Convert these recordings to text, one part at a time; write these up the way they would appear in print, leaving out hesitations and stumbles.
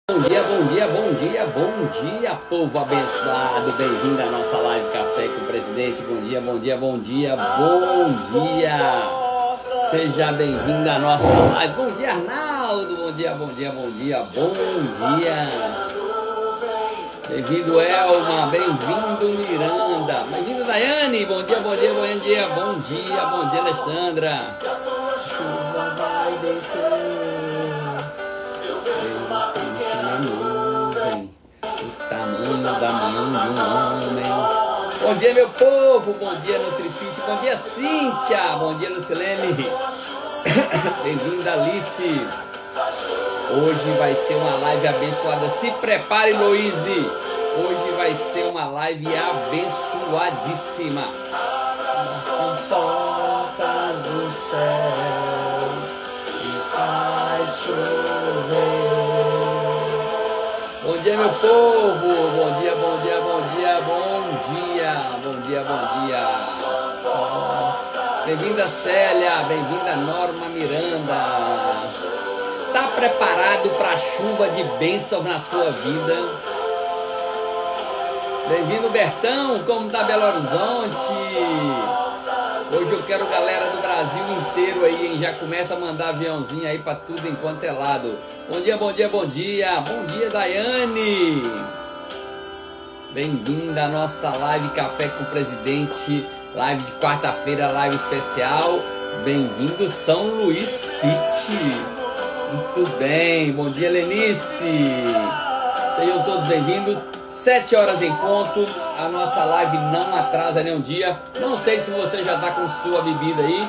Bom dia, bom dia, bom dia, bom dia, povo abençoado. Bem-vindo à nossa live Café com o Presidente. Bom dia, bom dia, bom dia, bom dia. Seja bem-vindo à nossa live. Bom dia, Arnaldo. Bom dia, bom dia, bom dia, bom dia. Bem-vindo, Elma. Bem-vindo, Miranda. Bem-vindo, Daiane. Bom dia, bom dia, bom dia, bom dia, bom dia, Alexandra. Chuva vai descer. O tamanho da mão de um homem. Bom dia, meu povo. Bom dia, Nutrifit. Bom dia, Cíntia. Bom dia, Lucilene. Bem-vinda, Alice. Hoje vai ser uma live abençoada. Se prepare, Loíse. Hoje vai ser uma live abençoadíssima. Com portas do céu e faz chover. Bom dia, meu povo. Bom dia, bom dia, bom dia, bom dia. Bom dia, bom dia. Bem-vinda, Célia. Bem-vinda, Norma Miranda. Tá preparado para a chuva de bênção na sua vida? Bem-vindo, Bertão. Como tá Belo Horizonte? Hoje eu quero galera do Brasil inteiro aí, hein? Já começa a mandar aviãozinho aí para tudo enquanto é lado. Bom dia, bom dia, bom dia. Bom dia, Daiane. Bem-vinda à nossa live Café com o Presidente. Live de quarta-feira, live especial. Bem-vindo, São Luís Fit. Muito bem. Bom dia, Lenice. Sejam todos bem-vindos. 7 horas em ponto. A nossa live não atrasa nenhum dia. Não sei se você já está com sua bebida aí,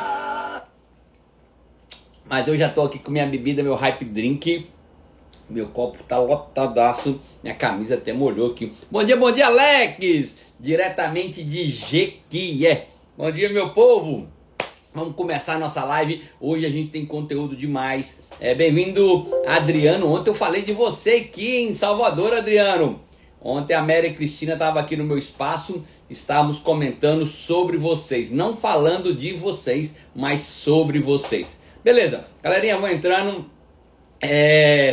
mas eu já estou aqui com minha bebida, meu Hype Drink. Meu copo tá lotadaço. Minha camisa até molhou aqui. Bom dia, Alex. Diretamente de Jequié. Bom dia, meu povo. Vamos começar a nossa live. Hoje a gente tem conteúdo demais. Bem-vindo, Adriano. Ontem eu falei de você aqui em Salvador, Adriano. Ontem a Mary Cristina estava aqui no meu espaço, estávamos comentando sobre vocês, não falando de vocês, mas sobre vocês. Beleza, galerinha, vou entrando,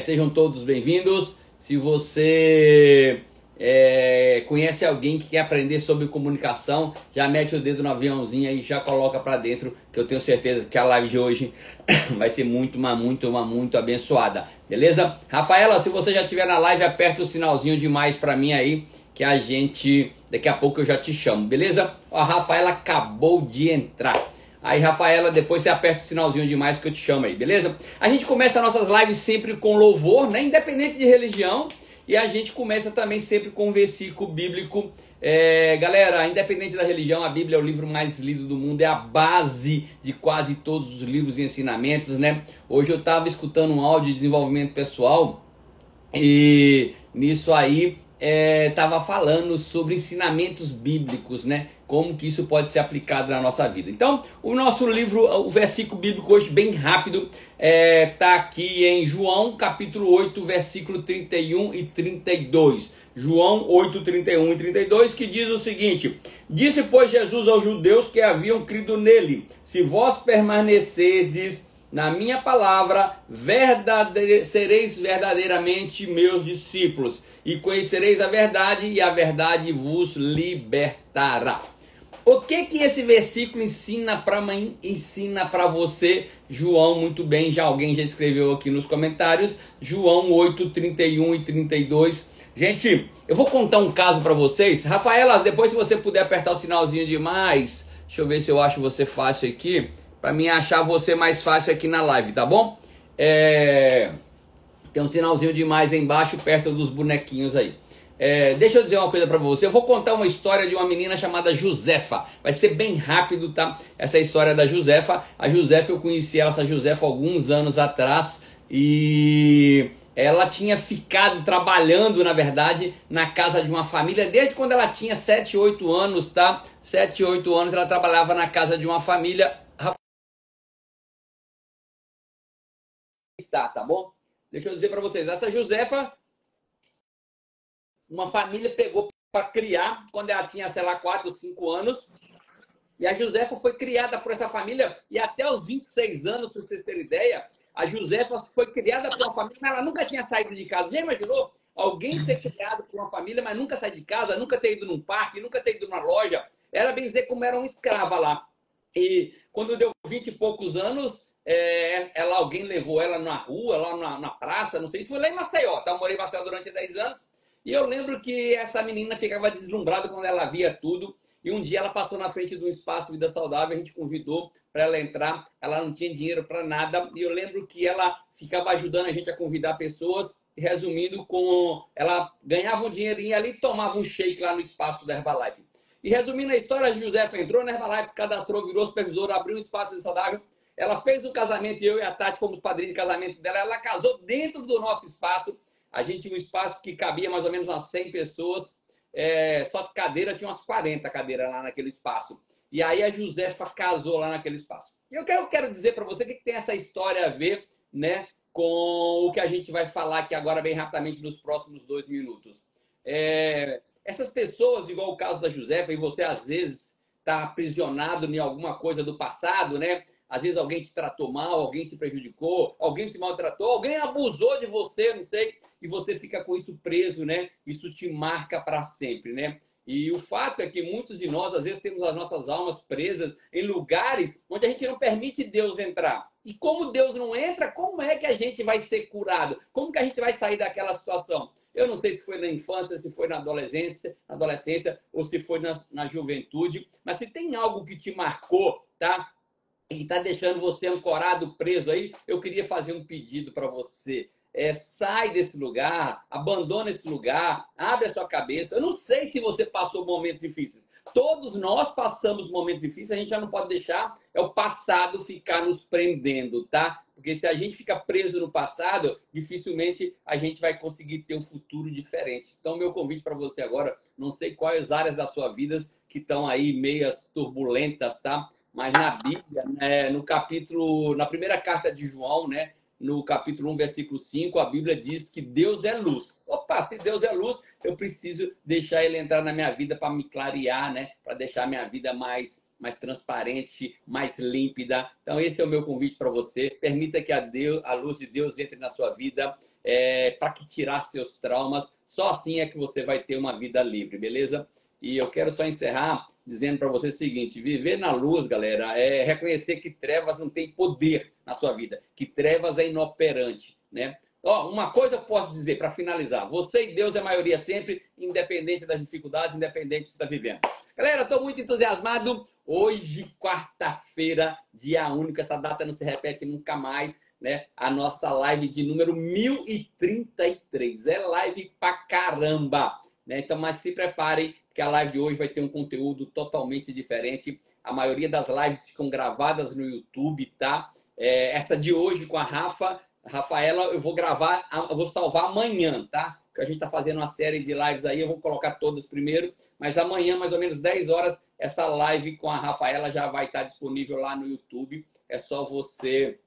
sejam todos bem-vindos. Se você conhece alguém que quer aprender sobre comunicação, já mete o dedo no aviãozinho e já coloca para dentro, que eu tenho certeza que a live de hoje vai ser muito abençoada. Beleza? Rafaela, se você já estiver na live, aperta o sinalzinho de mais para mim aí, que a gente, daqui a pouco eu já te chamo, beleza? Ó, a Rafaela acabou de entrar. Aí, Rafaela, depois você aperta o sinalzinho de mais que eu te chamo aí, beleza? A gente começa nossas lives sempre com louvor, né? Independente de religião. E a gente começa também sempre com um versículo bíblico. Galera, independente da religião, a Bíblia é o livro mais lido do mundo, é a base de quase todos os livros e ensinamentos, né? Hoje eu estava escutando um áudio de desenvolvimento pessoal e nisso aí estava falando sobre ensinamentos bíblicos, né? Como que isso pode ser aplicado na nossa vida. Então, o nosso livro, o versículo bíblico hoje, bem rápido, tá aqui em João, capítulo 8, versículo 31 e 32. João 8, 31 e 32, que diz o seguinte: Disse, pois, Jesus aos judeus que haviam crido nele: Se vós permanecerdes na minha palavra, sereis verdadeiramente meus discípulos, e conhecereis a verdade, e a verdade vos libertará. O que que esse versículo ensina para mim, ensina para você? João, muito bem, alguém já escreveu aqui nos comentários, João 8, 31 e 32. Gente, eu vou contar um caso para vocês. Rafaela, depois se você puder apertar o sinalzinho de mais, deixa eu ver se eu acho você fácil aqui, para mim achar você mais fácil aqui na live, tá bom? Tem um sinalzinho de mais aí embaixo, perto dos bonequinhos aí. Deixa eu dizer uma coisa pra você. Eu vou contar uma história de uma menina chamada Josefa. Vai ser bem rápido, tá? Essa história da Josefa. A Josefa, eu conheci essa Josefa alguns anos atrás. E ela tinha ficado trabalhando, na verdade, na casa de uma família desde quando ela tinha 7, 8 anos, tá? 7, 8 anos ela trabalhava na casa de uma família. Tá bom? Deixa eu dizer pra vocês. Essa Josefa, uma família pegou para criar quando ela tinha, sei lá, 4 ou 5 anos. E a Josefa foi criada por essa família e até os 26 anos, para vocês terem ideia, A Josefa foi criada por uma família, mas ela nunca tinha saído de casa. Já imaginou? Alguém ser criado por uma família, mas nunca sair de casa, nunca ter ido num parque, nunca ter ido numa loja. Era bem dizer como era uma escrava lá. E quando deu 20 e poucos anos, alguém levou ela na rua, lá na praça, não sei se foi lá em Maceió, tá? Eu morei em Maceió durante 10 anos. E eu lembro que essa menina ficava deslumbrada quando ela via tudo. E um dia ela passou na frente de um espaço de vida saudável, a gente convidou para ela entrar. Ela não tinha dinheiro para nada. E eu lembro que ela ficava ajudando a gente a convidar pessoas. Resumindo, ela ganhava um dinheirinho ali e tomava um shake lá no espaço da Herbalife. E resumindo a história, a Josefa entrou na Herbalife, cadastrou, virou supervisora, abriu um espaço de saudável. Ela fez o casamento, eu e a Tati fomos padrinhos de casamento dela. Ela casou dentro do nosso espaço. A gente tinha um espaço que cabia mais ou menos umas 100 pessoas. Só que cadeira, tinha umas 40 cadeiras lá naquele espaço. E aí a Josefa casou lá naquele espaço. E eu quero dizer para você o que tem essa história a ver, né, com o que a gente vai falar aqui agora bem rapidamente nos próximos 2 minutos. Essas pessoas, igual o caso da Josefa, e você às vezes está aprisionado em alguma coisa do passado, né? Às vezes alguém te tratou mal, alguém te prejudicou, alguém te maltratou, alguém abusou de você, não sei, e você fica com isso preso, né? Isso te marca para sempre, né? E o fato é que muitos de nós, às vezes, temos as nossas almas presas em lugares onde a gente não permite Deus entrar. E como Deus não entra, como é que a gente vai ser curado? Como que a gente vai sair daquela situação? Eu não sei se foi na infância, se foi na adolescência ou se foi na juventude, mas se tem algo que te marcou, tá? E está deixando você ancorado, preso aí, eu queria fazer um pedido para você. Sai desse lugar, abandona esse lugar, abre a sua cabeça. Eu não sei se você passou momentos difíceis. Todos nós passamos momentos difíceis, a gente já não pode deixar o passado ficar nos prendendo, tá? Porque se a gente fica preso no passado, dificilmente a gente vai conseguir ter um futuro diferente. Então, meu convite para você agora, não sei quais áreas da sua vida que estão aí meias turbulentas, tá? Mas na Bíblia, né, na primeira carta de João, né, no capítulo 1, versículo 5, a Bíblia diz que Deus é luz. Opa, se Deus é luz, eu preciso deixar ele entrar na minha vida para me clarear, né, para deixar a minha vida mais transparente, mais límpida. Então, esse é o meu convite para você. Permita que a luz de Deus entre na sua vida para que tirar seus traumas. Só assim é que você vai ter uma vida livre, beleza? E eu quero só encerrar dizendo para você o seguinte: viver na luz, galera, é reconhecer que trevas não tem poder na sua vida, que trevas é inoperante, né? Uma coisa eu posso dizer para finalizar: você e Deus é maioria sempre, independente das dificuldades, independente do que você está vivendo. Galera, estou muito entusiasmado. Hoje, quarta-feira, dia único, essa data não se repete nunca mais, né? A nossa live de número 1033. É live pra caramba, né? Então, mas se preparem, que a live de hoje vai ter um conteúdo totalmente diferente. A maioria das lives ficam gravadas no YouTube, tá? Essa de hoje com a Rafaela, eu vou gravar, eu vou salvar amanhã, tá? Porque a gente tá fazendo uma série de lives aí, eu vou colocar todas primeiro, mas amanhã, mais ou menos 10 horas, essa live com a Rafaela já vai estar disponível lá no YouTube. É só você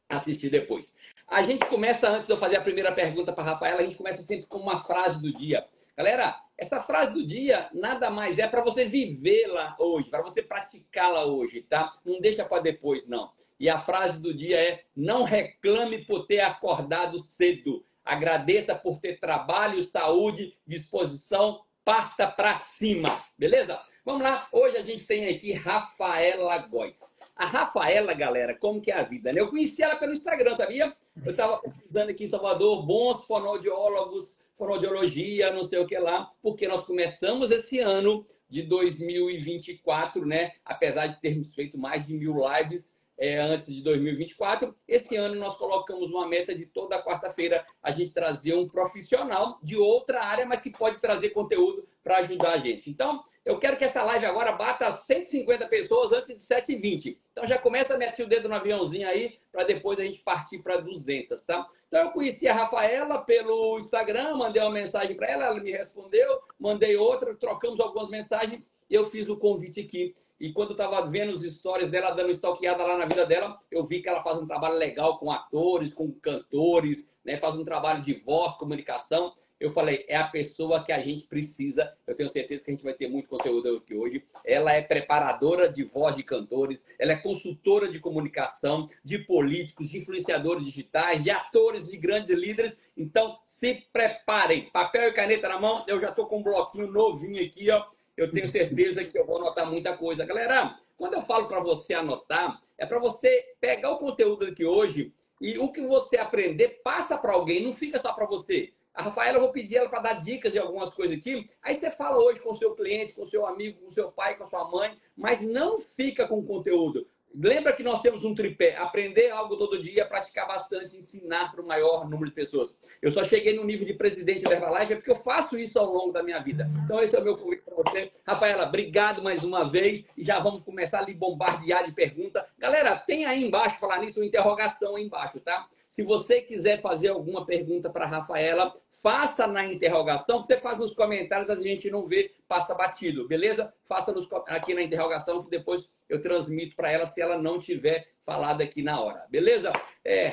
assistir depois. A gente começa, antes de eu fazer a primeira pergunta para a Rafaela, a gente começa sempre com uma frase do dia. Galera, essa frase do dia nada mais é para você vivê-la hoje, para você praticá-la hoje, tá? Não deixa para depois, não. E a frase do dia é: não reclame por ter acordado cedo. Agradeça por ter trabalho, saúde, disposição, parta para cima. Beleza? Vamos lá. Hoje a gente tem aqui Rafaela Góes. A Rafaela, galera, como que é a vida, né? Eu conheci ela pelo Instagram, sabia? Eu estava pesquisando aqui em Salvador, bons fonoaudiólogos, fonoaudiologia, não sei o que lá, porque nós começamos esse ano de 2024, né? Apesar de termos feito mais de 1000 lives antes de 2024, esse ano nós colocamos uma meta de toda quarta-feira a gente trazer um profissional de outra área, mas que pode trazer conteúdo para ajudar a gente. Então, eu quero que essa live agora bata 150 pessoas antes de 7h20. Então já começa a meter o dedo no aviãozinho aí, para depois a gente partir para 200, tá? Então eu conheci a Rafaela pelo Instagram, mandei uma mensagem para ela, ela me respondeu, mandei outra, trocamos algumas mensagens e eu fiz o convite aqui. E quando eu estava vendo os stories dela, dando stalkeada lá na vida dela, eu vi que ela faz um trabalho legal com atores, com cantores, né? Faz um trabalho de voz, comunicação. eu falei, é a pessoa que a gente precisa. Eu tenho certeza que a gente vai ter muito conteúdo aqui hoje. Ela é preparadora de voz de cantores, ela é consultora de comunicação, de políticos, de influenciadores digitais, de atores, de grandes líderes. Então, se preparem. Papel e caneta na mão. Eu já estou com um bloquinho novinho aqui, ó. Eu tenho certeza que eu vou anotar muita coisa. Galera, quando eu falo para você anotar, é para você pegar o conteúdo aqui hoje e o que você aprender, passa para alguém, não fica só para você. A Rafaela, eu vou pedir ela para dar dicas de algumas coisas aqui. Aí você fala hoje com o seu cliente, com o seu amigo, com o seu pai, com a sua mãe, mas não fica com o conteúdo. Lembra que nós temos um tripé: aprender algo todo dia, praticar bastante, ensinar para o maior número de pessoas. Eu só cheguei no nível de presidente da Herbalife porque eu faço isso ao longo da minha vida. Então esse é o meu convite para você. Rafaela, obrigado mais uma vez e já vamos começar a lhe bombardear de pergunta. Galera, tem aí embaixo, falar nisso, uma interrogação aí embaixo, tá? Se você quiser fazer alguma pergunta para a Rafaela, faça na interrogação. Você faz nos comentários, a gente não vê, passa batido, beleza? Faça aqui na interrogação que depois eu transmito para ela se ela não tiver falado aqui na hora, beleza?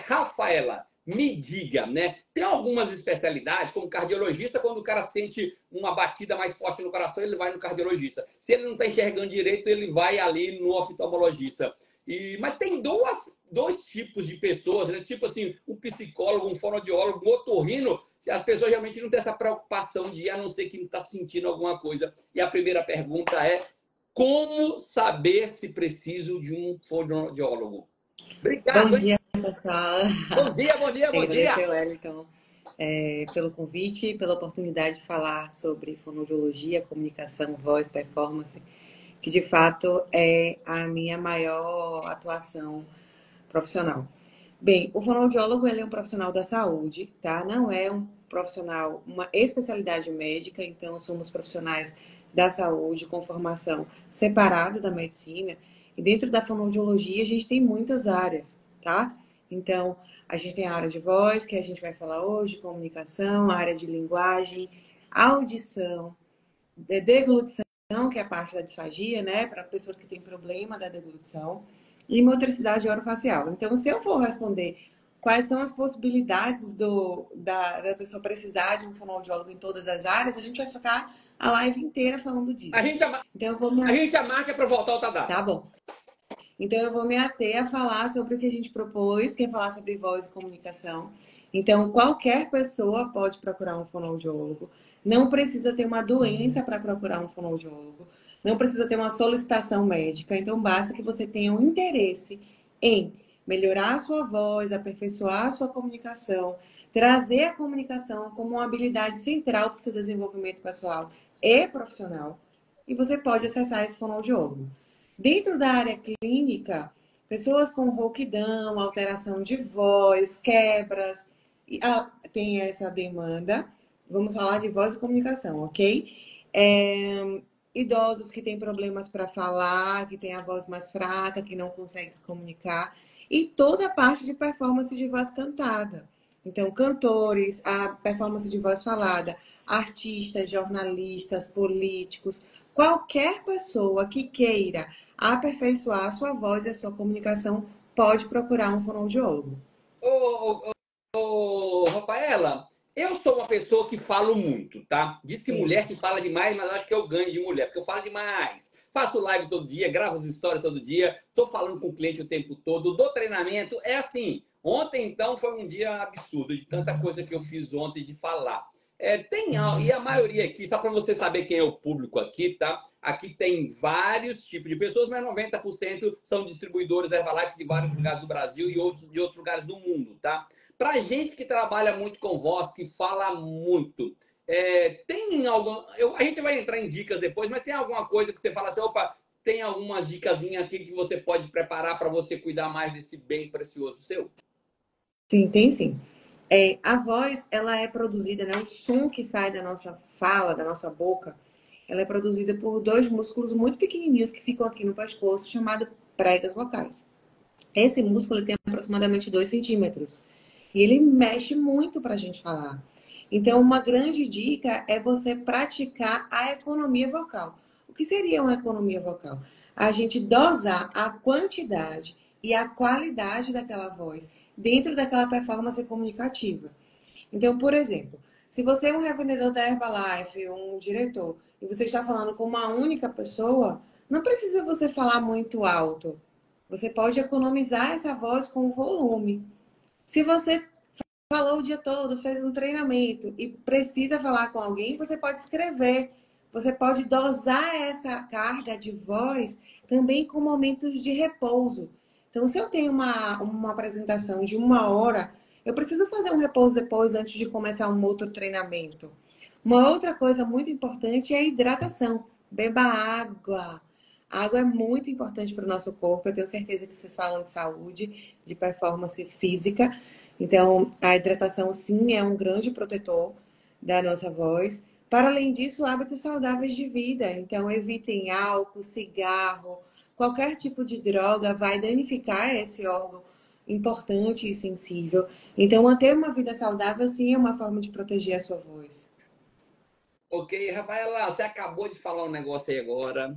Rafaela, me diga, né? Tem algumas especialidades, como cardiologista, quando o cara sente uma batida mais forte no coração, ele vai no cardiologista. Se ele não está enxergando direito, ele vai ali no oftalmologista. Mas tem dois tipos de pessoas, né? Tipo assim, um psicólogo, um fonoaudiólogo, um otorrino. As pessoas realmente não têm essa preocupação de ir, a não ser que está sentindo alguma coisa. E a primeira pergunta é: como saber se preciso de um fonoaudiólogo? Obrigado, Bom hein? dia, pessoal. Bom dia, bom dia, bom dia. Agradecer, Wellington, pelo convite e pela oportunidade de falar sobre fonoaudiologia, comunicação, voz, performance, que de fato é a minha maior atuação profissional. Bem, o fonoaudiólogo ele é um profissional da saúde, tá? Não é um profissional, uma especialidade médica, então somos profissionais da saúde com formação separada da medicina. E dentro da fonoaudiologia a gente tem muitas áreas, tá? Então, a gente tem a área de voz, que a gente vai falar hoje, comunicação, a área de linguagem, audição, deglutição, que é a parte da disfagia, né? Para pessoas que têm problema da deglutição, e motricidade orofacial. Então, se eu for responder quais são as possibilidades da pessoa precisar de um fonoaudiólogo em todas as áreas, a gente vai ficar a live inteira falando disso. A gente já marca para voltar outra data. Tá bom. Então, eu vou me ater a falar sobre o que a gente propôs, que é falar sobre voz e comunicação. Então, qualquer pessoa pode procurar um fonoaudiólogo. Não precisa ter uma doença para procurar um fonoaudiólogo. Não precisa ter uma solicitação médica. Então, basta que você tenha um interesse em melhorar a sua voz, aperfeiçoar a sua comunicação, trazer a comunicação como uma habilidade central para o seu desenvolvimento pessoal e profissional. E você pode acessar esse fonoaudiólogo. Dentro da área clínica, pessoas com rouquidão, alteração de voz, quebras, tem essa demanda. Vamos falar de voz e comunicação, ok? Idosos que têm problemas para falar, que têm a voz mais fraca, que não conseguem se comunicar. E toda a parte de performance de voz cantada. Então, cantores, a performance de voz falada, artistas, jornalistas, políticos, qualquer pessoa que queira aperfeiçoar a sua voz e a sua comunicação pode procurar um fonoaudiólogo. Rafaela, eu sou uma pessoa que falo muito, tá? Diz que mulher que fala demais, mas acho que eu ganho de mulher, porque eu falo demais. Faço live todo dia, gravo as histórias todo dia, tô falando com o cliente o tempo todo, dou treinamento. É assim, ontem então foi um dia absurdo, de tanta coisa que eu fiz ontem de falar. E a maioria aqui, só para você saber quem é o público aqui, tá? Aqui tem vários tipos de pessoas, mas 90% são distribuidores da Herbalife de vários lugares do Brasil e outros de outros lugares do mundo, tá? Pra gente que trabalha muito com voz, que fala muito, tem algum... a gente vai entrar em dicas depois, mas tem alguma coisa que você fala assim, opa, tem alguma dicasinha aqui que você pode preparar para você cuidar mais desse bem precioso seu? Sim, tem sim. A voz, ela é produzida, né? O som que sai da nossa fala, da nossa boca, ela é produzida por dois músculos muito pequenininhos que ficam aqui no pescoço, chamado pregas vocais. Esse músculo ele tem aproximadamente 2 centímetros. E ele mexe muito para a gente falar. Então, uma grande dica é você praticar a economia vocal. O que seria uma economia vocal? A gente dosar a quantidade e a qualidade daquela voz dentro daquela performance comunicativa. Então, por exemplo, Se você é um revendedor da Herbalife, um diretor, e você está falando com uma única pessoa, não precisa você falar muito alto. Você pode economizar essa voz com o volume. Se você falou o dia todo, fez um treinamento e precisa falar com alguém, você pode escrever. Você pode dosar essa carga de voz também com momentos de repouso. Então, se eu tenho uma apresentação de 1 hora, eu preciso fazer um repouso depois, antes de começar um outro treinamento. Uma outra coisa muito importante é a hidratação. Beba água. A água é muito importante para o nosso corpo. Eu tenho certeza que vocês falam de saúde, de performance física. Então, a hidratação, sim, é um grande protetor da nossa voz. Para além disso, hábitos saudáveis de vida. Então, evitem álcool, cigarro, qualquer tipo de droga vai danificar esse órgão importante e sensível. Então, manter uma vida saudável, sim, é uma forma de proteger a sua voz. Ok, Rafaela, você acabou de falar um negócio aí agora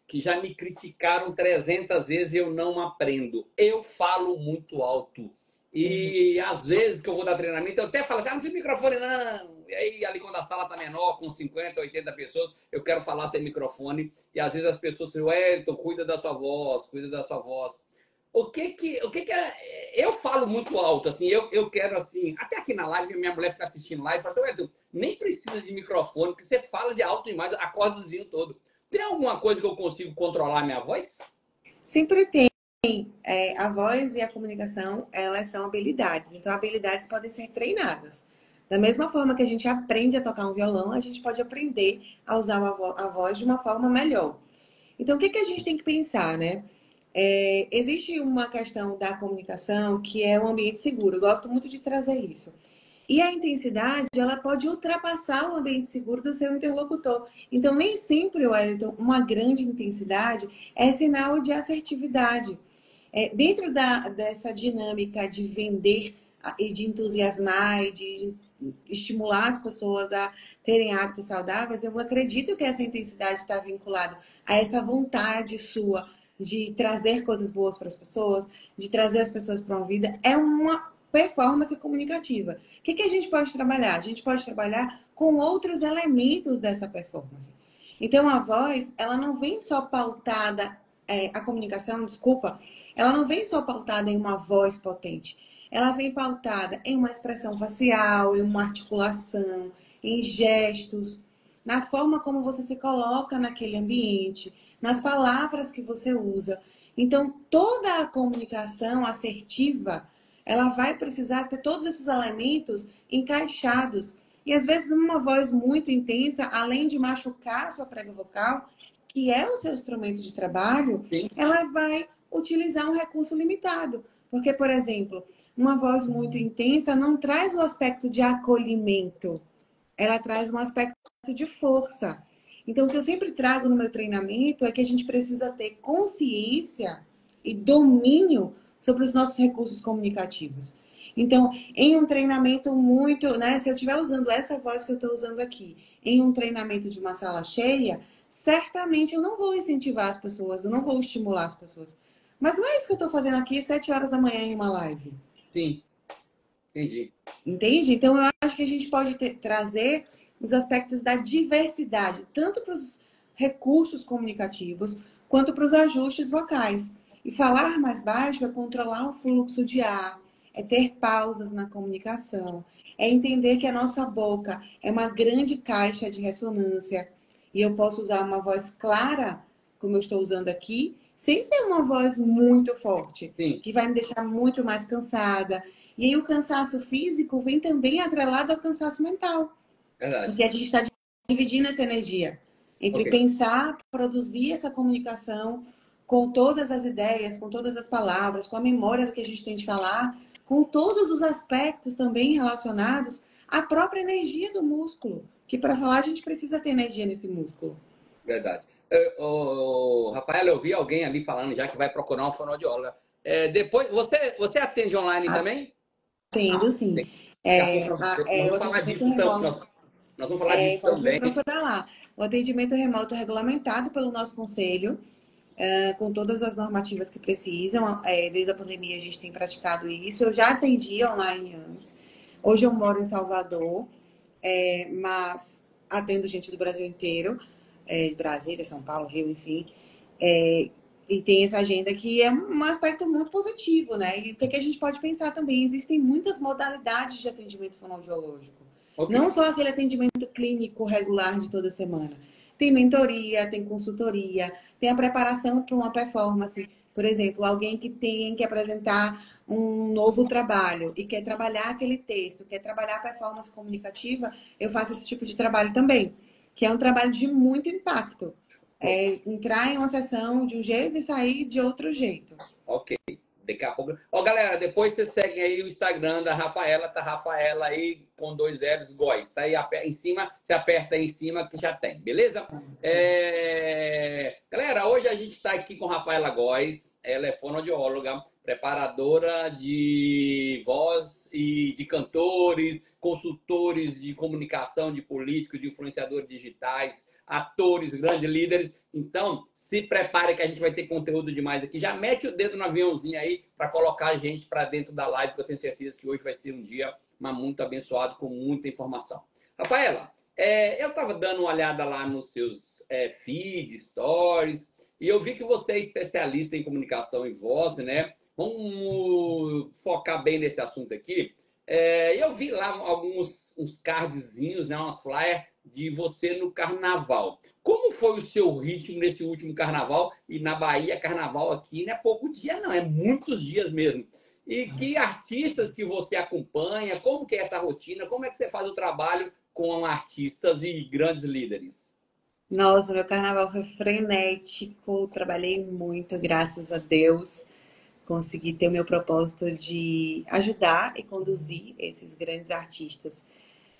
que já me criticaram 300 vezes e eu não aprendo. Eu falo muito alto. Uhum. E às vezes que eu vou dar treinamento, eu até falo assim, não tem microfone não. E aí, ali quando a sala tá menor, com 50, 80 pessoas, eu quero falar sem microfone. E às vezes as pessoas dizem, Wellington, cuida da sua voz, cuida da sua voz. O que é... Eu falo muito alto, assim, eu quero, assim, até aqui na live, minha mulher fica assistindo live e fala assim, Wellington, nem precisa de microfone, porque você fala de alto demais, acordezinho todo. Tem alguma coisa que eu consigo controlar a minha voz? Sempre tem. A voz e a comunicação, elas são habilidades. Então, habilidades podem ser treinadas. Da mesma forma que a gente aprende a tocar um violão, a gente pode aprender a usar a voz de uma forma melhor. Então, o que a gente tem que pensar, né? Existe uma questão da comunicação que é um ambiente seguro. Eu gosto muito de trazer isso. E a intensidade, ela pode ultrapassar o ambiente seguro do seu interlocutor. Então, nem sempre, Wellington, uma grande intensidade é sinal de assertividade. Dentro dessa dinâmica de vender e de entusiasmar e de estimular as pessoas a terem hábitos saudáveis, eu acredito que essa intensidade está vinculada a essa vontade sua de trazer coisas boas para as pessoas, de trazer as pessoas para uma vida. É uma performance comunicativa. O que a gente pode trabalhar? A gente pode trabalhar com outros elementos dessa performance. Então, a voz, ela não vem só pautada, a comunicação, desculpa, ela não vem só pautada em uma voz potente. Ela vem pautada em uma expressão facial, em uma articulação, em gestos, na forma como você se coloca naquele ambiente, nas palavras que você usa. Então, toda a comunicação assertiva, ela vai precisar ter todos esses elementos encaixados. E às vezes uma voz muito intensa, além de machucar a sua prega vocal, que é o seu instrumento de trabalho, Sim. ela vai utilizar um recurso limitado. Porque, por exemplo, uma voz muito intensa não traz o aspecto de acolhimento, ela traz um aspecto de força. Então, o que eu sempre trago no meu treinamento é que a gente precisa ter consciência e domínio sobre os nossos recursos comunicativos. Então, em um treinamento muito, né? Se eu estiver usando essa voz que eu estou usando aqui, em um treinamento de uma sala cheia, certamente eu não vou incentivar as pessoas, eu não vou estimular as pessoas. Mas não é isso que eu estou fazendo aqui às 7 horas da manhã em uma live. Sim, entendi. Entende? Então, eu acho que a gente pode trazer os aspectos da diversidade, tanto para os recursos comunicativos, quanto para os ajustes vocais. E falar mais baixo é controlar o fluxo de ar, é ter pausas na comunicação, é entender que a nossa boca é uma grande caixa de ressonância e eu posso usar uma voz clara, como eu estou usando aqui, sem ser uma voz muito forte, Sim, que vai me deixar muito mais cansada. E aí o cansaço físico vem também atrelado ao cansaço mental, verdade. porque a gente está dividindo essa energia entre Ok. pensar, produzir essa comunicação com todas as ideias, com todas as palavras, com a memória do que a gente tem de falar, com todos os aspectos também relacionados à própria energia do músculo, que para falar a gente precisa ter energia nesse músculo. Verdade. Rafael, eu vi alguém ali falando já que vai procurar um fonoaudiólogo. Depois, você atende online também? Atendo, sim. Daqui a pouco nós O vamos falar atendimento disso, remoto. nós vamos falar disso Pode me também. procurar lá. O atendimento remoto é regulamentado pelo nosso conselho, com todas as normativas que precisam. Desde a pandemia a gente tem praticado isso. Eu já atendi online antes. Hoje eu moro em Salvador. mas atendo gente do Brasil inteiro, de Brasília, São Paulo, Rio, enfim. É, e tem essa agenda que é um aspecto muito positivo, né? E o que a gente pode pensar também? Existem muitas modalidades de atendimento fonoaudiológico. Ok. Não só aquele atendimento clínico regular de toda semana. Tem mentoria, tem consultoria, tem a preparação para uma performance. Por exemplo, alguém que tem que apresentar um novo trabalho e quer trabalhar aquele texto, quer trabalhar a performance comunicativa, eu faço esse tipo de trabalho também, que é um trabalho de muito impacto. Entrar em uma sessão de um jeito e sair de outro jeito. Ok. Daqui a pouco. Ó, galera, depois vocês seguem aí o Instagram da Rafaela, tá Rafaela aí com 2 L's, Góes. Tá aí em cima, você aperta aí em cima que já tem, beleza? Galera, hoje a gente tá aqui com Rafaela Góes, ela é fonoaudióloga, preparadora de voz e de cantores, consultores de comunicação, de políticos, de influenciadores digitais, atores, grandes líderes. Então, se prepare que a gente vai ter conteúdo demais aqui. Já mete o dedo no aviãozinho aí para colocar a gente para dentro da live, que eu tenho certeza que hoje vai ser um dia muito abençoado, com muita informação. Rafaela, eu estava dando uma olhada lá nos seus feeds, stories, e eu vi que você é especialista em comunicação e voz, né? Vamos focar bem nesse assunto aqui. Eu vi lá uns cardzinhos, né? Umas flyers de você no carnaval. Como foi o seu ritmo nesse último carnaval? E na Bahia, carnaval aqui não é pouco dia, não, é muitos dias mesmo. E que artistas que você acompanha? Como que é essa rotina? Como é que você faz o trabalho com artistas e grandes líderes? Nossa, meu carnaval foi frenético, trabalhei muito, graças a Deus. Consegui ter o meu propósito de ajudar e conduzir esses grandes artistas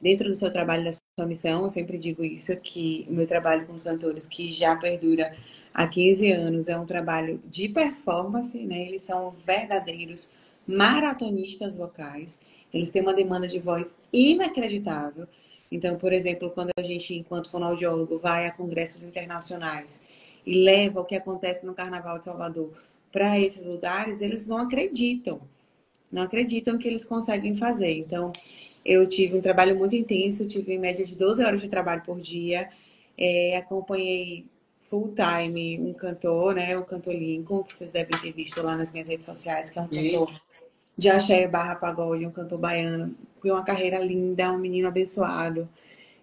dentro do seu trabalho, da sua missão. Eu sempre digo isso, que o meu trabalho com cantores, que já perdura há 15 anos, é um trabalho de performance, né? Eles são verdadeiros maratonistas vocais. Eles têm uma demanda de voz inacreditável. Então, por exemplo, quando a gente, enquanto fonoaudiólogo, vai a congressos internacionais e leva o que acontece no Carnaval de Salvador para esses lugares, eles não acreditam que eles conseguem fazer. Então, eu tive um trabalho muito intenso, tive em média de 12 horas de trabalho por dia, acompanhei full time um cantor, né, o cantor Lincoln, que vocês devem ter visto lá nas minhas redes sociais, que é um Sim. cantor de axé barra pagode, um cantor baiano, com uma carreira linda, um menino abençoado,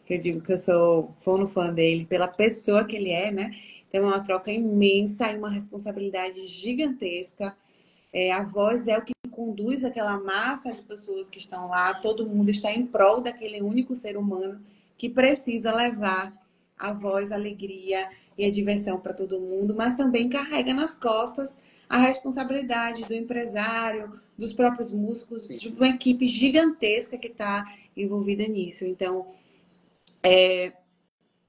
que eu digo que eu sou fã dele, pela pessoa que ele é, né? Então é uma troca imensa e uma responsabilidade gigantesca. A voz é o que conduz aquela massa de pessoas que estão lá, todo mundo está em prol daquele único ser humano que precisa levar a voz, a alegria e a diversão para todo mundo, mas também carrega nas costas a responsabilidade do empresário, dos próprios músicos, de uma equipe gigantesca que está envolvida nisso. Então,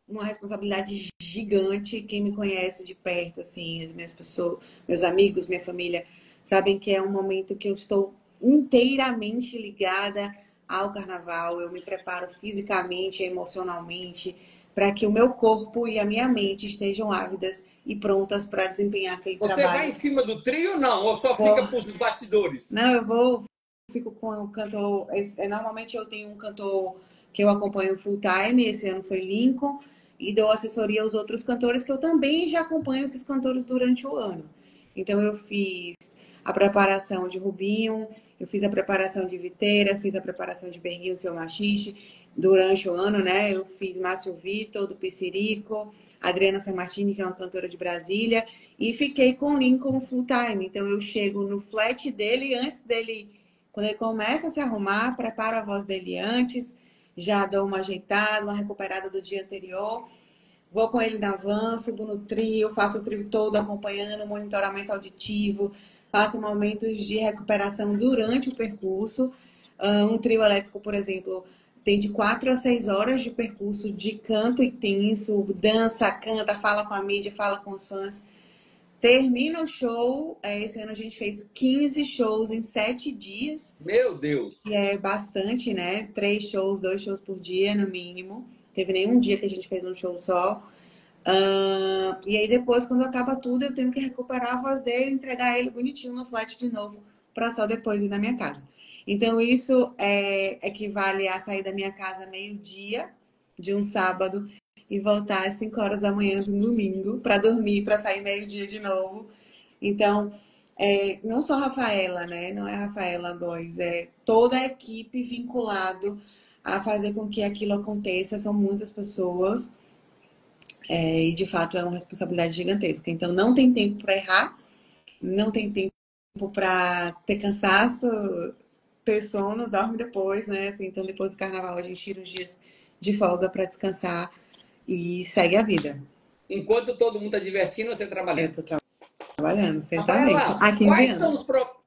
uma responsabilidade gigante. Quem me conhece de perto, assim, as minhas pessoas, meus amigos, minha família, sabem que é um momento que eu estou inteiramente ligada ao carnaval. Eu me preparo fisicamente, emocionalmente, para que o meu corpo e a minha mente estejam ávidas e prontas para desempenhar aquele Você vai trabalho. em cima do trio, não? Ou só fica por bastidores? Não, fico com o cantor. Normalmente eu tenho um cantor que eu acompanho full time, esse ano foi Lincoln, e dou assessoria aos outros cantores que eu também já acompanho esses cantores durante o ano. Então eu fiz a preparação de Rubinho, eu fiz a preparação de Viteira, fiz a preparação de Berguinho do Seu Machixe durante o ano, né? Eu fiz Márcio Vitor, do Pissirico, Adriana Samartini, que é uma cantora de Brasília, e fiquei com o Lincoln full time. Então eu chego no flat dele antes dele, quando ele começa a se arrumar, preparo a voz dele antes, já dou uma ajeitada, uma recuperada do dia anterior. Vou com ele na van, subo no trio, faço o trio todo acompanhando, monitoramento auditivo, faço momentos de recuperação durante o percurso. Um trio elétrico, por exemplo, tem de 4 a 6 horas de percurso de canto intenso, dança, canta, fala com a mídia, fala com os fãs. Termina o show, esse ano a gente fez 15 shows em 7 dias, Meu Deus! que é bastante, né? 3 shows, 2 shows por dia, no mínimo. Teve nenhum dia que a gente fez um show só. E aí depois, quando acaba tudo, eu tenho que recuperar a voz dele, entregar ele bonitinho no flat de novo, para só depois ir na minha casa. Então, isso equivale a sair da minha casa meio-dia de um sábado e voltar às 5 horas da manhã do domingo para dormir, para sair meio-dia de novo. Então, não só a Rafaela, né? Não é a Rafaela Góes, é toda a equipe vinculado a fazer com que aquilo aconteça. São muitas pessoas e, de fato, é uma responsabilidade gigantesca. Então, não tem tempo para errar, não tem tempo para ter cansaço, ter sono, dorme depois, né? Assim, então, depois do carnaval, a gente tira os dias de folga para descansar e segue a vida. Enquanto todo mundo está divertindo, você Eu trabalhando. estou trabalhando, certamente. Rafaela, Há 15 anos.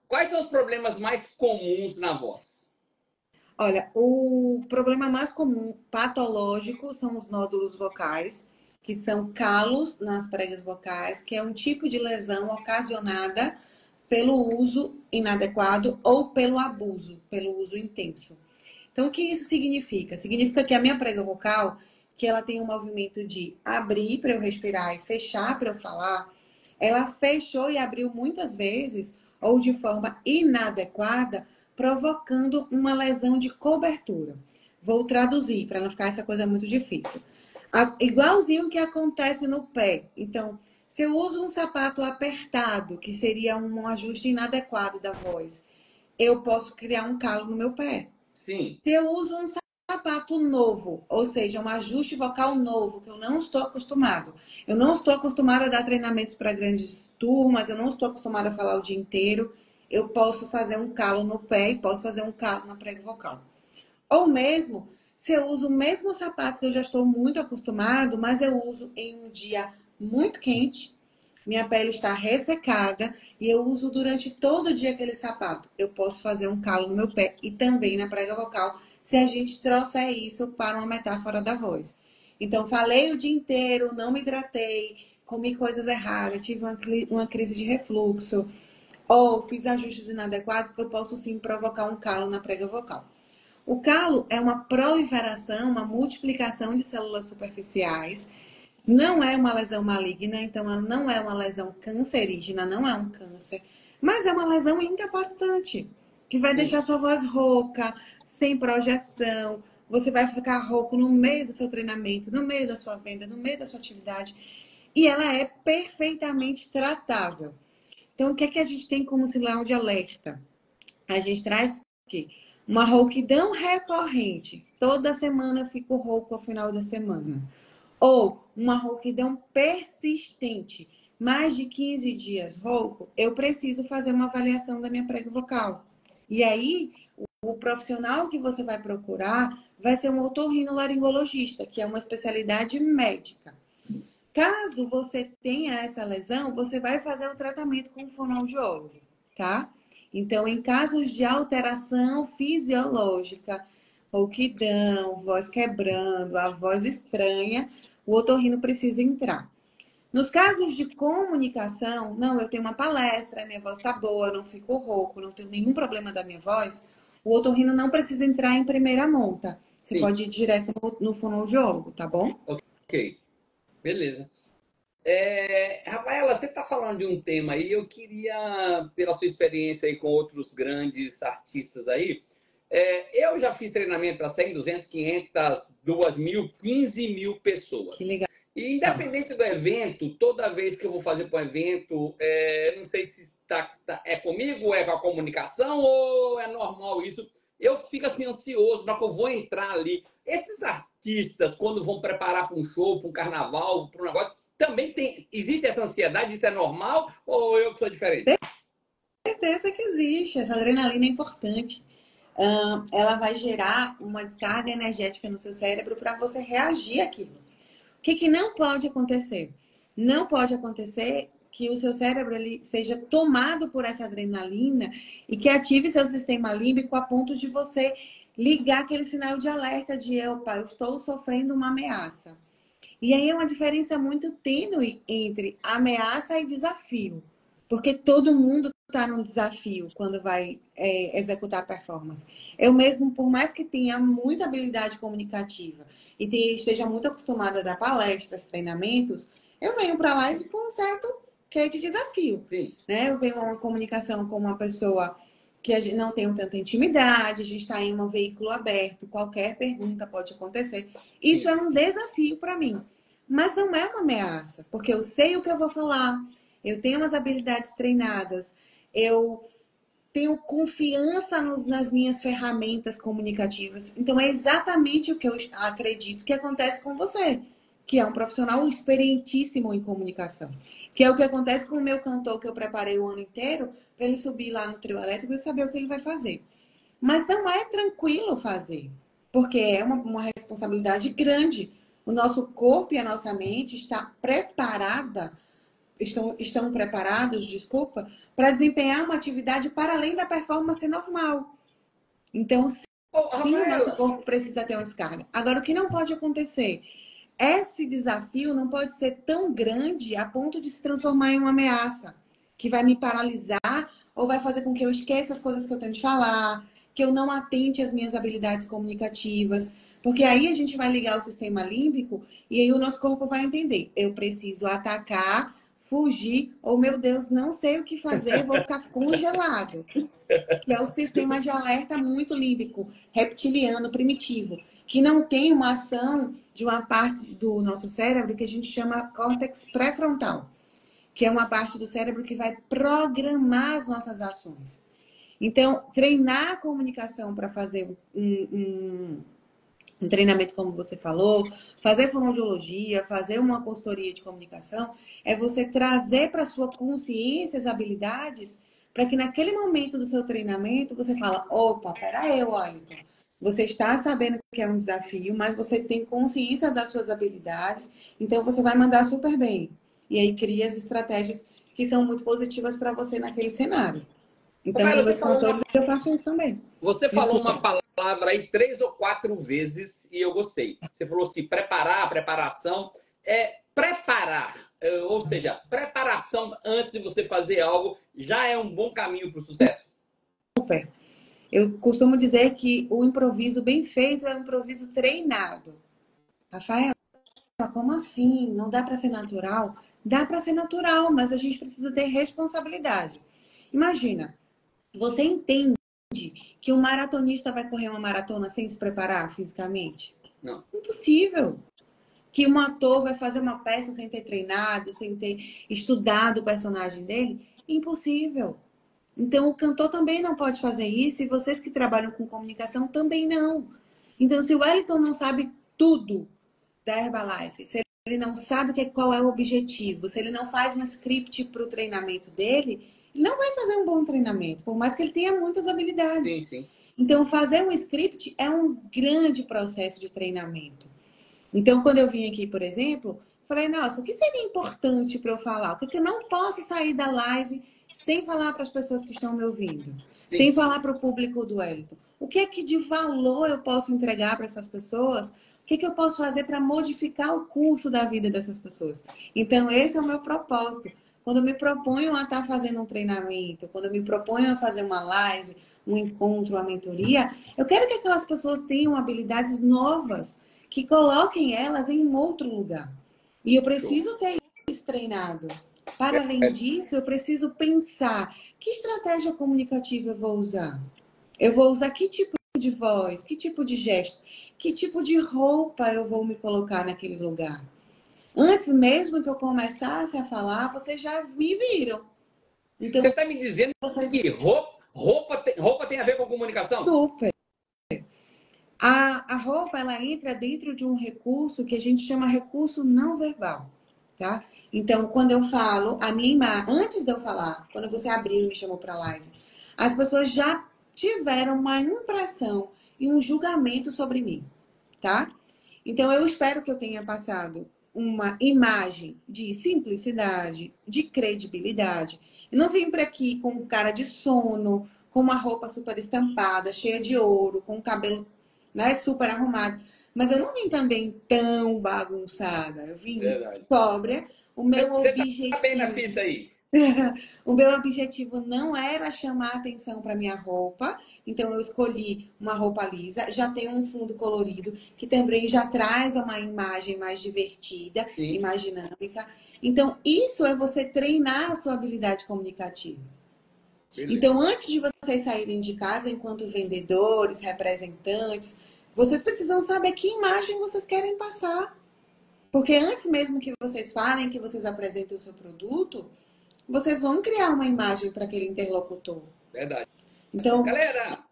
quais são os problemas mais comuns na voz? Olha, o problema mais comum patológico são os nódulos vocais, que são calos nas pregas vocais, que é um tipo de lesão ocasionada pelo uso inadequado ou pelo abuso, pelo uso intenso. Então, o que isso significa? Significa que a minha prega vocal, que ela tem um movimento de abrir para eu respirar e fechar para eu falar, ela fechou e abriu muitas vezes, ou de forma inadequada, provocando uma lesão de cobertura. Vou traduzir para não ficar essa coisa muito difícil. Igualzinho que acontece no pé. Então, se eu uso um sapato apertado, que seria um ajuste inadequado da voz, eu posso criar um calo no meu pé. Sim. Se eu uso um sapato novo, ou seja, um ajuste vocal novo, que eu não estou acostumado. Eu não estou acostumada a dar treinamentos para grandes turmas, eu não estou acostumada a falar o dia inteiro. Eu posso fazer um calo no pé e posso fazer um calo na prega vocal. Ou mesmo, se eu uso o mesmo sapato que eu já estou muito acostumado, mas eu uso em um dia muito quente, minha pele está ressecada e eu uso durante todo o dia aquele sapato. Eu posso fazer um calo no meu pé e também na prega vocal, se a gente trouxer isso para uma metáfora da voz. Então, falei o dia inteiro, não me hidratei, comi coisas erradas, tive uma crise de refluxo, ou fiz ajustes inadequados, eu posso sim provocar um calo na prega vocal. O calo é uma proliferação, uma multiplicação de células superficiais. Não é uma lesão maligna, então ela não é uma lesão cancerígena, não é um câncer, mas é uma lesão incapacitante, que vai deixar sua voz rouca, sem projeção. Você vai ficar rouco no meio do seu treinamento, no meio da sua venda, no meio da sua atividade. E ela é perfeitamente tratável. Então, o que é que a gente tem como sinal de alerta? A gente traz aqui uma rouquidão recorrente. Toda semana eu fico rouco ao final da semana. Ou uma rouquidão persistente, mais de 15 dias rouco, eu preciso fazer uma avaliação da minha prega vocal. E aí, o profissional que você vai procurar vai ser um otorrinolaringologista, que é uma especialidade médica. Caso você tenha essa lesão, você vai fazer o tratamento com o fonoaudiólogo, tá? Então, em casos de alteração fisiológica, rouquidão, voz quebrando, a voz estranha, o otorrino precisa entrar. Nos casos de comunicação, não, eu tenho uma palestra, minha voz tá boa, não fico rouco, não tenho nenhum problema da minha voz, o otorrino não precisa entrar em primeira monta. Você Sim. pode ir direto no fonoaudiólogo, tá bom? Ok, beleza. Rafaela, você está falando de um tema aí, eu queria, pela sua experiência aí com outros grandes artistas aí, eu já fiz treinamento para 100, 200, 500, 2.000, 15 mil pessoas. Que legal. E independente do evento, toda vez que eu vou fazer para um evento, não sei se é comigo, é com a comunicação ou é normal isso, eu fico assim ansioso na hora que eu vou entrar ali. Esses artistas, quando vão preparar para um show, para um carnaval, para um negócio, também existe essa ansiedade? Isso é normal ou eu que sou diferente? Certeza que existe. Essa adrenalina é importante. Ela vai gerar uma descarga energética no seu cérebro para você reagir àquilo. O que não pode acontecer? Não pode acontecer que o seu cérebro ele seja tomado por essa adrenalina e que ative seu sistema límbico a ponto de você ligar aquele sinal de alerta de opa, eu estou sofrendo uma ameaça. E aí é uma diferença muito tênue entre ameaça e desafio. Porque todo mundo está num desafio quando vai executar a performance. Eu mesmo, por mais que tenha muita habilidade comunicativa e esteja muito acostumada a dar palestras, treinamentos, eu venho para a live com um certo quê de desafio. Sim. Né? Eu venho uma comunicação com uma pessoa que a gente não tem tanta intimidade, a gente está em um veículo aberto, qualquer pergunta pode acontecer. Isso é um desafio para mim, mas não é uma ameaça, porque eu sei o que eu vou falar, eu tenho as habilidades treinadas, eu tenho confiança nas minhas ferramentas comunicativas. Então, é exatamente o que eu acredito que acontece com você, que é um profissional experientíssimo em comunicação. Que é o que acontece com o meu cantor, que eu preparei o ano inteiro, para ele subir lá no trio elétrico e saber o que ele vai fazer. Mas não é tranquilo fazer, porque é uma responsabilidade grande. O nosso corpo e a nossa mente estão preparados, desculpa, para desempenhar uma atividade para além da performance normal. Então, sim, o nosso corpo precisa ter uma descarga. Agora, o que não pode acontecer? Esse desafio não pode ser tão grande a ponto de se transformar em uma ameaça, que vai me paralisar ou vai fazer com que eu esqueça as coisas que eu tenho de falar, que eu não atente às minhas habilidades comunicativas. Porque aí a gente vai ligar o sistema límbico e aí o nosso corpo vai entender. Eu preciso atacar, fugir, ou meu Deus, não sei o que fazer, vou ficar congelado. Que é o sistema de alerta muito límbico, reptiliano, primitivo, que não tem uma ação de uma parte do nosso cérebro que a gente chama córtex pré-frontal, que é uma parte do cérebro que vai programar as nossas ações. Então, treinar a comunicação para fazer um treinamento, como você falou, fazer fonoaudiologia, fazer uma consultoria de comunicação, é você trazer para a sua consciência as habilidades para que naquele momento do seu treinamento você fala, opa, peraí, Wellington, você está sabendo que é um desafio, mas você tem consciência das suas habilidades, então você vai mandar super bem. E aí cria as estratégias que são muito positivas para você naquele cenário. Então, nos meus cantores, eu faço isso também. Você falou uma palavra aí 3 ou 4 vezes e eu gostei. Você falou assim, preparar, preparação. Preparar, ou seja, preparação antes de você fazer algo já é um bom caminho para o sucesso? Super. Eu costumo dizer que o improviso bem feito é um improviso treinado. Rafael, como assim? Não dá para ser natural? Dá para ser natural, mas a gente precisa ter responsabilidade. Imagina, você entende que um maratonista vai correr uma maratona sem se preparar fisicamente? Não. Impossível. Que um ator vai fazer uma peça sem ter treinado, sem ter estudado o personagem dele? Impossível. Então, o cantor também não pode fazer isso e vocês que trabalham com comunicação também não. Então, se o Wellington não sabe tudo da Herbalife, se ele não sabe qual é o objetivo, se ele não faz um script para o treinamento dele, ele não vai fazer um bom treinamento, por mais que ele tenha muitas habilidades. Sim, sim. Então, fazer um script é um grande processo de treinamento. Então, quando eu vim aqui, por exemplo, falei, nossa, o que seria importante para eu falar? O que eu não posso sair da live sem falar para as pessoas que estão me ouvindo? Sim. Sem falar para o público do Wellington? O que é que de valor eu posso entregar para essas pessoas? O que eu posso fazer para modificar o curso da vida dessas pessoas? Então, esse é o meu propósito. Quando eu me proponho a estar fazendo um treinamento, quando eu me proponho a fazer uma live, um encontro, uma mentoria, eu quero que aquelas pessoas tenham habilidades novas, que coloquem elas em um outro lugar. E eu preciso ter isso treinado. Para além disso, eu preciso pensar que estratégia comunicativa eu vou usar. Eu vou usar que tipo de voz, que tipo de gesto, que tipo de roupa eu vou me colocar naquele lugar. Antes mesmo que eu começasse a falar, vocês já me viram. Então, você está me dizendo que roupa tem a ver com comunicação? Super. A roupa, ela entra dentro de um recurso que a gente chama recurso não verbal, tá? Então, quando eu falo, antes de eu falar, quando você abriu e me chamou para a live, as pessoas já tiveram uma impressão e um julgamento sobre mim, tá? Então, eu espero que eu tenha passado uma imagem de simplicidade, de credibilidade. Eu não vim para aqui com cara de sono, com uma roupa super estampada, cheia de ouro, com o cabelo, né, super arrumado. Mas eu não vim também tão bagunçada. Eu vim sóbria. O meu objetivo... Tá bem na fita aí. O meu objetivo não era chamar atenção para minha roupa. Então, eu escolhi uma roupa lisa. Já tem um fundo colorido, que também já traz uma imagem mais divertida. Sim. E mais dinâmica. Então, isso é você treinar a sua habilidade comunicativa. Beleza. Então, antes de vocês saírem de casa enquanto vendedores, representantes, vocês precisam saber que imagem vocês querem passar. Porque antes mesmo que vocês falem, que vocês apresentem o seu produto, vocês vão criar uma imagem para aquele interlocutor. Verdade. Então, Galera,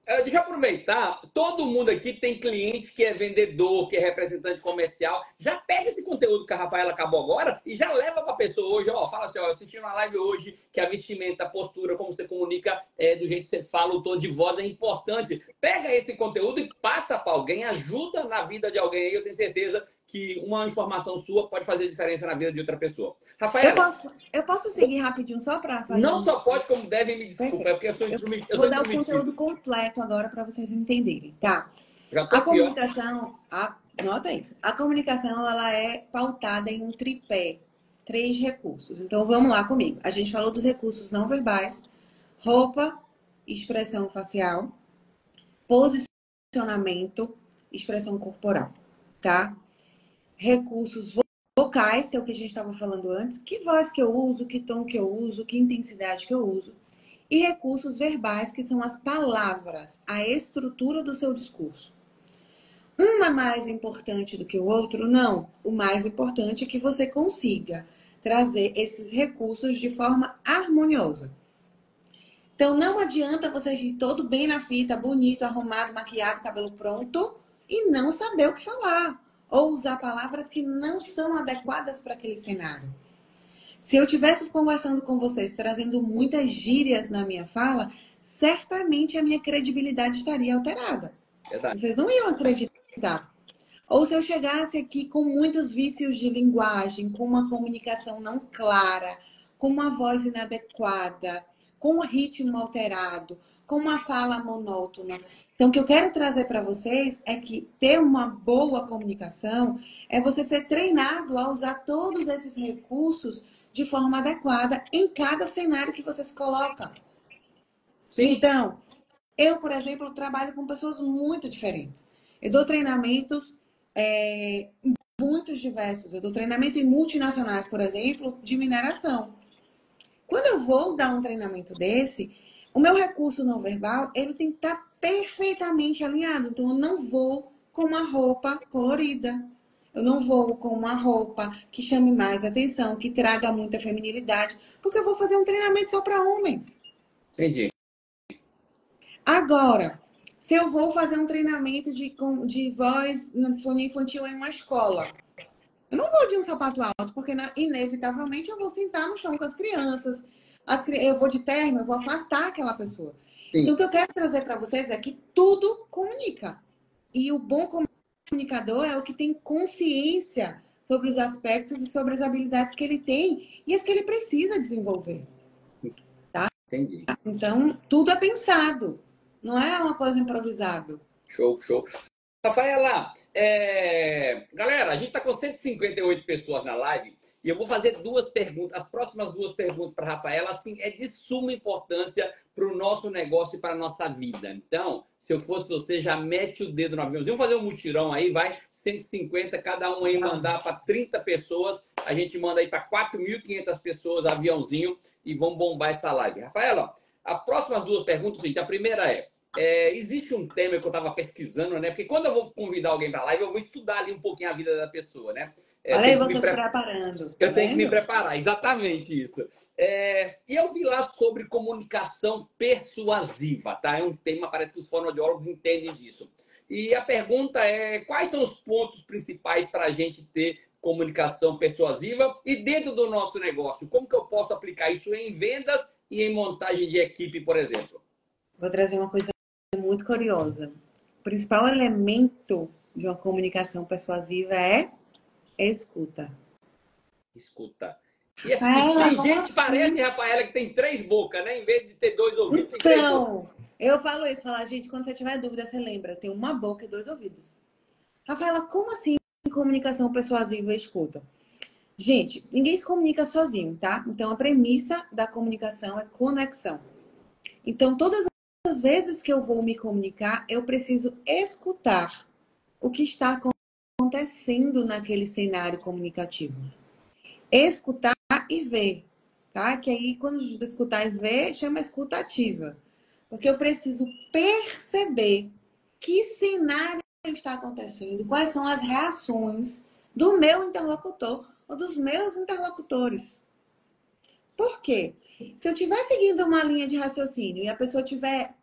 deixa eu aproveitar, todo mundo aqui tem cliente que é vendedor, que é representante comercial. Já pega esse conteúdo que a Rafaela acabou agora e já leva para a pessoa hoje. Ó, fala assim, ó, eu assisti uma live hoje que a vestimenta, a postura, como você comunica, do jeito que você fala, o tom de voz é importante. Pega esse conteúdo e passa para alguém, ajuda na vida de alguém aí. Eu tenho certeza que uma informação sua pode fazer diferença na vida de outra pessoa. eu Rafaela, posso, eu posso seguir rapidinho só para fazer não um... só pode, como deve, me desculpa, é Perfeito. porque eu sou Eu sou vou dar o intrometido. conteúdo completo agora para vocês entenderem, tá? Já tô A aqui, ó. comunicação, nota aí. A comunicação, ela é pautada em um tripé, 3 recursos. Então, vamos lá comigo. A gente falou dos recursos não verbais, roupa, expressão facial, posicionamento, expressão corporal, tá? Recursos vocais, que é o que a gente estava falando antes, que voz que eu uso, que tom que eu uso, que intensidade que eu uso. E recursos verbais, que são as palavras, a estrutura do seu discurso. Um é mais importante do que o outro? Não. O mais importante é que você consiga trazer esses recursos de forma harmoniosa. Então, não adianta você ir todo bem na fita, bonito, arrumado, maquiado, cabelo pronto, e não saber o que falar. Ou usar palavras que não são adequadas para aquele cenário. Se eu estivesse conversando com vocês, trazendo muitas gírias na minha fala, certamente a minha credibilidade estaria alterada. Verdade. Vocês não iam acreditar. Ou se eu chegasse aqui com muitos vícios de linguagem, com uma comunicação não clara, com uma voz inadequada, com um ritmo alterado, com uma fala monótona. Então, o que eu quero trazer para vocês é que ter uma boa comunicação é você ser treinado a usar todos esses recursos de forma adequada em cada cenário que você se coloca. Sim. Então, eu, por exemplo, trabalho com pessoas muito diferentes. Eu dou treinamentos muito diversos. Eu dou treinamento em multinacionais, por exemplo, de mineração. Quando eu vou dar um treinamento desse, o meu recurso não verbal, ele tem que estar perfeitamente alinhado. Então, eu não vou com uma roupa colorida. Eu não vou com uma roupa que chame mais atenção, que traga muita feminilidade, porque eu vou fazer um treinamento só para homens. Entendi. Agora, se eu vou fazer um treinamento de voz na fonia infantil em uma escola, eu não vou de um sapato alto, porque inevitavelmente eu vou sentar no chão com as crianças. Eu vou de terno, eu vou afastar aquela pessoa. Sim. Então, o que eu quero trazer para vocês é que tudo comunica. E o bom comunicador é o que tem consciência sobre os aspectos e sobre as habilidades que ele tem e as que ele precisa desenvolver. Tá? Entendi. Então, tudo é pensado. Não é uma coisa improvisada. Show, show. Rafaela, galera, a gente está com 158 pessoas na live e eu vou fazer 2 perguntas, as próximas 2 perguntas para a Rafaela, assim, é de suma importância para o nosso negócio e para a nossa vida. Então, se eu fosse você, já mete o dedo no aviãozinho. Vamos fazer um mutirão aí, vai, 150, cada um aí mandar para 30 pessoas, a gente manda aí para 4.500 pessoas, aviãozinho, e vamos bombar essa live. Rafaela, as próximas 2 perguntas, gente, a primeira existe um tema que eu estava pesquisando, né? Porque quando eu vou convidar alguém para a live, eu vou estudar ali um pouquinho a vida da pessoa, né? Olha aí você se preparando. Eu tenho que me preparar, exatamente isso. E eu vi lá sobre comunicação persuasiva, tá? É um tema, parece que os fonoaudiólogos entendem disso. E a pergunta é, quais são os pontos principais para a gente ter comunicação persuasiva? E dentro do nosso negócio, como que eu posso aplicar isso em vendas e em montagem de equipe, por exemplo? Vou trazer uma coisa muito curiosa. O principal elemento de uma comunicação persuasiva é escuta. Escuta. Rafaela, tem gente assim? que parece, Rafaela, que tem 3 bocas, né? Em vez de ter 2 ouvidos, tem 3 bocas. Então, eu falo isso, gente, quando você tiver dúvida, você lembra, eu tenho uma boca e 2 ouvidos. Rafaela, como assim comunicação persuasiva e escuta? Gente, ninguém se comunica sozinho, tá? Então, a premissa da comunicação é conexão. Então, todas as vezes que eu vou me comunicar, eu preciso escutar o que está acontecendo naquele cenário comunicativo. Escutar e ver. tá? Que aí, quando a gente escutar e ver, chama escuta ativa. Porque eu preciso perceber que cenário está acontecendo, quais são as reações do meu interlocutor ou dos meus interlocutores. Por quê? Se eu estiver seguindo uma linha de raciocínio e a pessoa estiver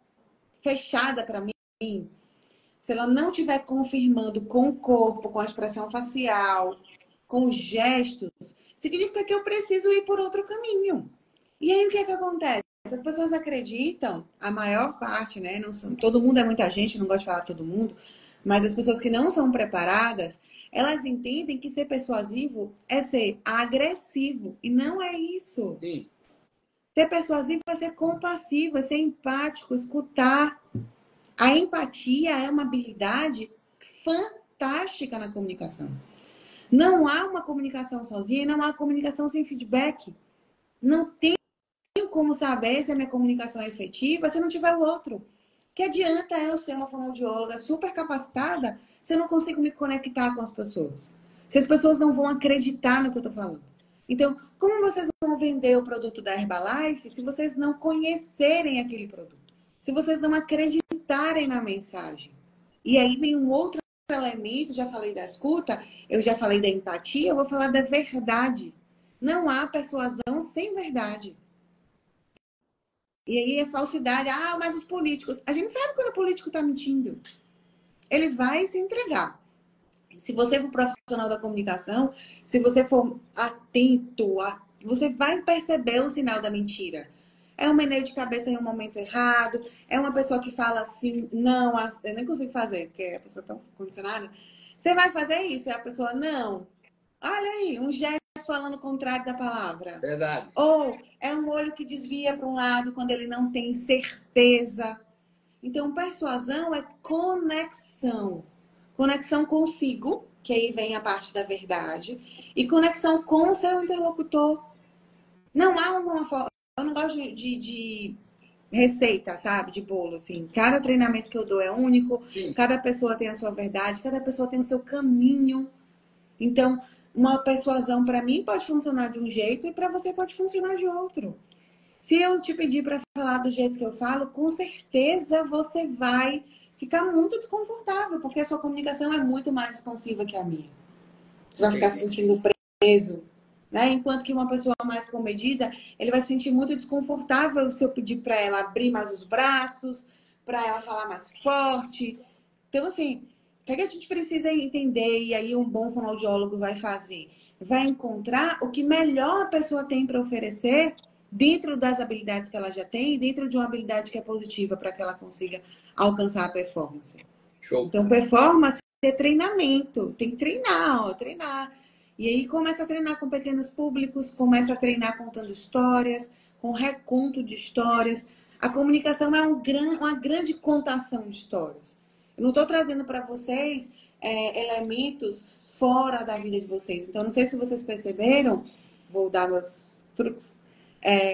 fechada para mim, se ela não estiver confirmando com o corpo, com a expressão facial, com os gestos, significa que eu preciso ir por outro caminho. E aí o que é que acontece? As pessoas acreditam, a maior parte, né? Não são, todo mundo é muita gente, não gosto de falar todo mundo, mas as pessoas que não são preparadas, elas entendem que ser persuasivo é ser agressivo. E não é isso. Sim. Ser persuasivo é ser compassivo, é ser empático, escutar. A empatia é uma habilidade fantástica na comunicação. Não há uma comunicação sozinha e não há comunicação sem feedback. Não tem como saber se a minha comunicação é efetiva se não tiver o outro. Que adianta eu ser uma fonoaudióloga super capacitada se eu não consigo me conectar com as pessoas? Se as pessoas não vão acreditar no que eu estou falando. Então, como vocês vão vender o produto da Herbalife se vocês não conhecerem aquele produto? Se vocês não acreditarem na mensagem? E aí vem um outro elemento, já falei da escuta, eu já falei da empatia, eu vou falar da verdade. Não há persuasão sem verdade. E aí é falsidade. Ah, mas os políticos. A gente sabe quando o político está mentindo. Ele vai se entregar. Se você for profissional da comunicação, se você for atento, você vai perceber o sinal da mentira. É um meneio de cabeça em um momento errado, é uma pessoa que fala assim, não, eu nem consigo fazer, porque a pessoa está condicionada. Você vai fazer isso, e a pessoa, não. Olha aí, um gesto falando o contrário da palavra. Verdade. Ou é um olho que desvia para um lado quando ele não tem certeza. Então, persuasão é conexão. Conexão consigo, que aí vem a parte da verdade, e conexão com o seu interlocutor. Não há uma forma. Eu não gosto de receita, sabe? De bolo, assim. Cada treinamento que eu dou é único, Sim. cada pessoa tem a sua verdade, cada pessoa tem o seu caminho. Então, uma persuasão para mim pode funcionar de um jeito e para você pode funcionar de outro. Se eu te pedir para falar do jeito que eu falo, com certeza você vai ficar muito desconfortável, porque a sua comunicação é muito mais expansiva que a minha. Você vai ficar se sentindo preso, né? Enquanto que uma pessoa mais comedida, ele vai se sentir muito desconfortável se eu pedir para ela abrir mais os braços, para ela falar mais forte. Então, assim, o que é que a gente precisa entender e aí um bom fonoaudiólogo vai fazer? Vai encontrar o que melhor a pessoa tem para oferecer dentro das habilidades que ela já tem e dentro de uma habilidade que é positiva para que ela consiga alcançar a performance. Show. Então, performance é treinamento. Tem que treinar, ó, treinar. E aí começa a treinar com pequenos públicos, começa a treinar contando histórias, com reconto de histórias. A comunicação é uma grande contação de histórias. Eu não estou trazendo para vocês elementos fora da vida de vocês. Então, não sei se vocês perceberam, vou dar meus truques.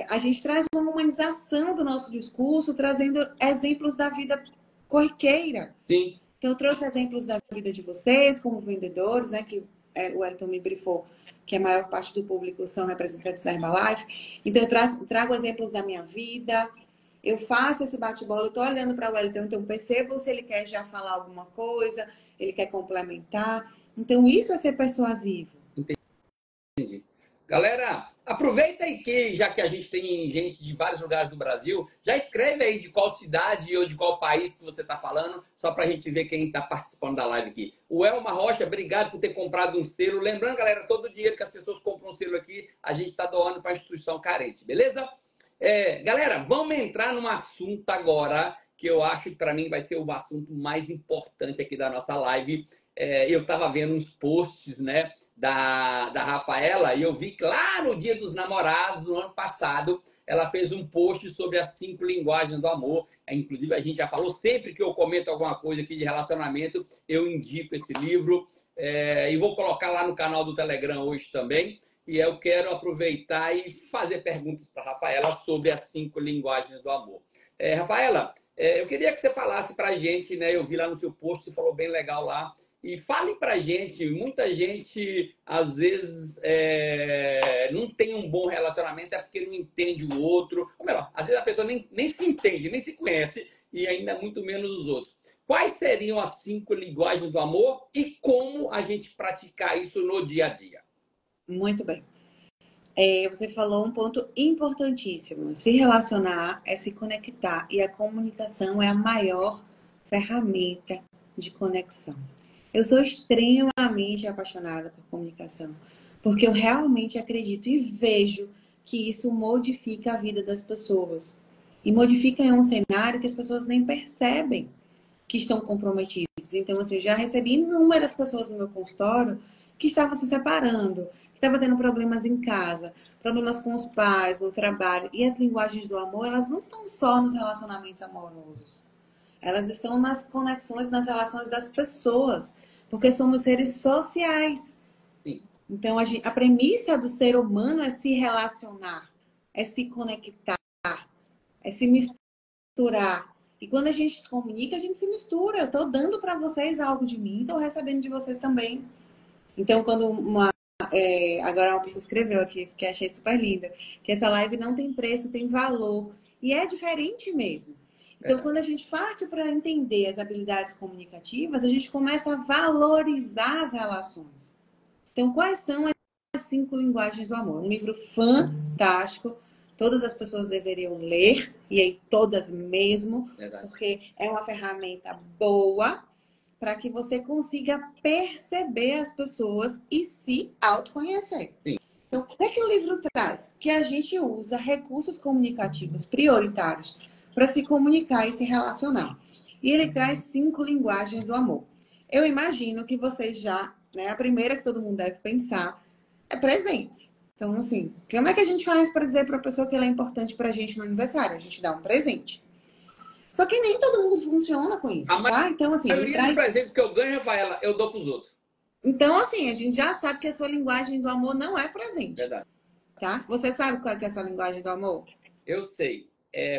A gente traz uma humanização do nosso discurso, trazendo exemplos da vida corriqueira. Sim. Então, eu trouxe exemplos da vida de vocês, como vendedores, né? Que o Wellington me briefou, que a maior parte do público são representantes da Herbalife. Então, eu trago exemplos da minha vida. Eu faço esse bate-bola, eu estou olhando para o Wellington, então percebo se ele quer já falar alguma coisa, ele quer complementar. Então, isso é ser persuasivo. Entendi. Galera, aproveita aí que, já que a gente tem gente de vários lugares do Brasil, já escreve aí de qual cidade ou de qual país que você está falando, só para a gente ver quem está participando da live aqui. O Elma Rocha, obrigado por ter comprado um selo. Lembrando, galera, todo o dinheiro que as pessoas compram um selo aqui, a gente está doando para a instituição carente, beleza? Galera, vamos entrar num assunto agora que eu acho que para mim vai ser o assunto mais importante aqui da nossa live. Eu estava vendo uns posts, né, da Rafaela, e eu vi que lá no Dia dos Namorados, no ano passado, ela fez um post sobre as 5 linguagens do amor. Inclusive, a gente já falou, sempre que eu comento alguma coisa aqui de relacionamento, eu indico esse livro. E vou colocar lá no canal do Telegram hoje também. E eu quero aproveitar e fazer perguntas para a Rafaela sobre as 5 linguagens do amor. Rafaela, eu queria que você falasse para a gente, né? Eu vi lá no seu post, você falou bem legal lá. E fale pra gente, muita gente às vezes não tem um bom relacionamento é porque não entende o outro. Ou melhor, às vezes a pessoa nem se entende, nem se conhece e ainda muito menos os outros. Quais seriam as 5 linguagens do amor e como a gente praticar isso no dia a dia? Muito bem. Você falou um ponto importantíssimo. Se relacionar é se conectar e a comunicação é a maior ferramenta de conexão. Eu sou extremamente apaixonada por comunicação, porque eu realmente acredito e vejo que isso modifica a vida das pessoas. E modifica em um cenário que as pessoas nem percebem que estão comprometidos. Então, assim, eu já recebi inúmeras pessoas no meu consultório que estavam se separando, que estavam tendo problemas em casa, problemas com os pais, no trabalho. E as linguagens do amor, elas não estão só nos relacionamentos amorosos. Elas estão nas conexões, nas relações das pessoas. Porque somos seres sociais. Sim. Então, a premissa do ser humano é se relacionar, é se conectar, é se misturar. E quando a gente se comunica, a gente se mistura. Eu estou dando para vocês algo de mim, estou recebendo de vocês também. Então, quando agora uma pessoa escreveu aqui, que achei super linda, que essa live não tem preço, tem valor. E é diferente mesmo. Então, quando a gente parte para entender as habilidades comunicativas, a gente começa a valorizar as relações. Então, quais são as 5 linguagens do amor? Um livro fantástico. Todas as pessoas deveriam ler, e aí todas mesmo, porque é uma ferramenta boa para que você consiga perceber as pessoas e se autoconhecer. Sim. Então, o que é que o livro traz? Que a gente usa recursos comunicativos prioritários para se comunicar e se relacionar. E ele traz 5 linguagens do amor. Eu imagino que vocês já, né, a primeira que todo mundo deve pensar é presentes. Então, assim, como é que a gente faz para dizer para a pessoa que ela é importante para a gente no aniversário? A gente dá um presente. Só que nem todo mundo funciona com isso, tá? Então, assim, A maioria dos presentes que eu ganho, Rafaela, eu dou para os outros. Então, assim, a gente já sabe que a sua linguagem do amor não é presente. Verdade. Tá? Você sabe qual é a sua linguagem do amor? Eu sei.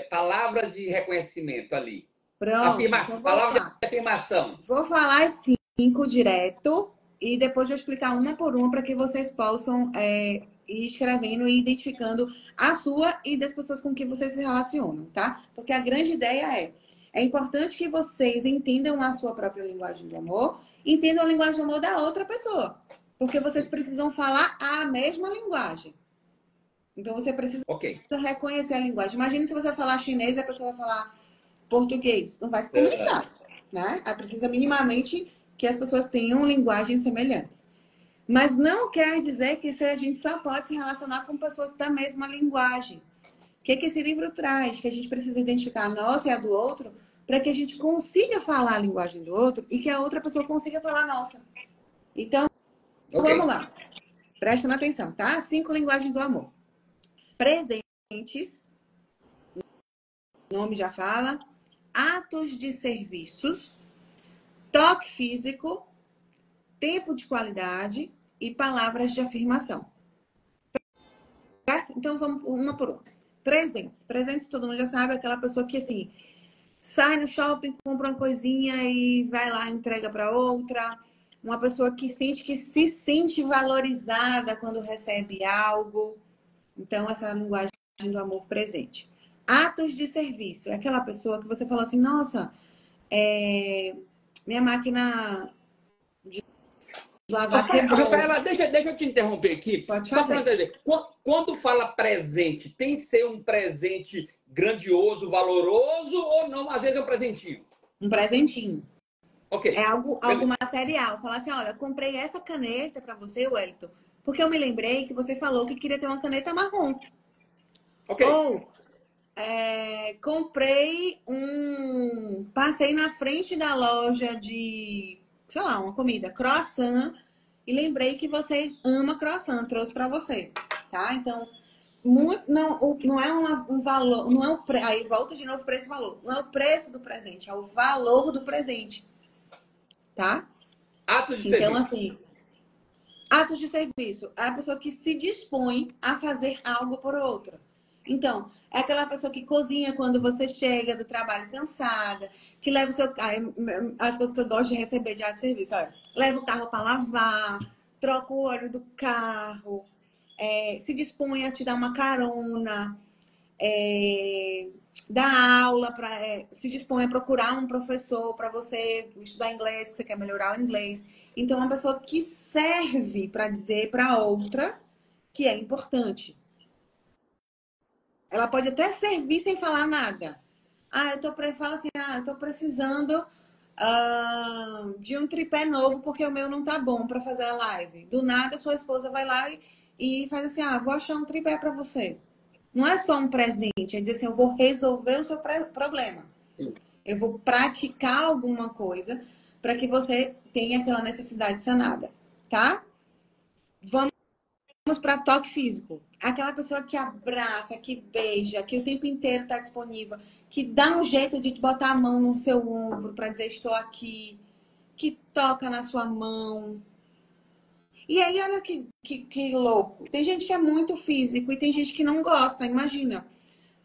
Palavras de reconhecimento ali. Pronto. Então palavras de afirmação. Vou falar as 5 direto e depois vou explicar uma por uma para que vocês possam ir escrevendo e identificando a sua e das pessoas com quem vocês se relacionam, tá? Porque a grande ideia é importante que vocês entendam a sua própria linguagem do amor, entendam a linguagem do amor da outra pessoa. Porque vocês precisam falar a mesma linguagem. Então você precisa reconhecer a linguagem. Imagina se você falar chinês e a pessoa vai falar português. Não vai se comunicar, né? Precisa minimamente que as pessoas tenham linguagens semelhantes. Mas não quer dizer que a gente só pode se relacionar com pessoas da mesma linguagem. O que esse livro traz? Que a gente precisa identificar a nossa e a do outro para que a gente consiga falar a linguagem do outro e que a outra pessoa consiga falar a nossa. Então, vamos lá. Prestem atenção, tá? 5 linguagens do amor. Presentes, o nome já fala. Atos de serviços, toque físico, tempo de qualidade e palavras de afirmação. Certo? Então vamos uma por uma. Presentes. Presentes todo mundo já sabe, aquela pessoa que assim sai no shopping, compra uma coisinha e vai lá, entrega para outra. Uma pessoa que se sente valorizada quando recebe algo. Então, essa é a linguagem do amor presente. Atos de serviço. É aquela pessoa que você fala assim, nossa, minha máquina de lavar quebrou. Rafaela, deixa eu te interromper aqui. Pode fazer. Quando fala presente, tem que ser um presente grandioso, valoroso ou não? Às vezes é um presentinho. Um presentinho. Ok. É algo material. Falar assim, olha, comprei essa caneta para você, Wellington, porque eu me lembrei que você falou que queria ter uma caneta marrom. Ok. Ou comprei passei na frente da loja de, sei lá, uma comida, croissant, e lembrei que você ama croissant, trouxe para você, tá? Então, não é um valor, não é aí volta de novo para esse valor. Não é o preço do presente, é o valor do presente, tá? Atos de então, serviço. assim, atos de serviço é a pessoa que se dispõe a fazer algo por outra. Então, é aquela pessoa que cozinha quando você chega do trabalho cansada, que leva o seu carro. As coisas que eu gosto de receber de ato de serviço, olha, leva o carro para lavar, troca o óleo do carro, se dispõe a te dar uma carona, dá aula, se dispõe a procurar um professor para você estudar inglês, se você quer melhorar o inglês. Então, é uma pessoa que serve para dizer para outra que é importante. Ela pode até servir sem falar nada. Fala assim, eu tô precisando de um tripé novo porque o meu não tá bom para fazer a live. Do nada, sua esposa vai lá e faz assim, vou achar um tripé para você. Não é só um presente, é dizer assim, eu vou resolver o seu problema. Eu vou praticar alguma coisa para que você tenha aquela necessidade sanada, tá? Vamos para toque físico. Aquela pessoa que abraça, que beija, que o tempo inteiro está disponível, que dá um jeito de te botar a mão no seu ombro para dizer estou aqui, que toca na sua mão. E aí, olha que louco. Tem gente que é muito físico e tem gente que não gosta. Imagina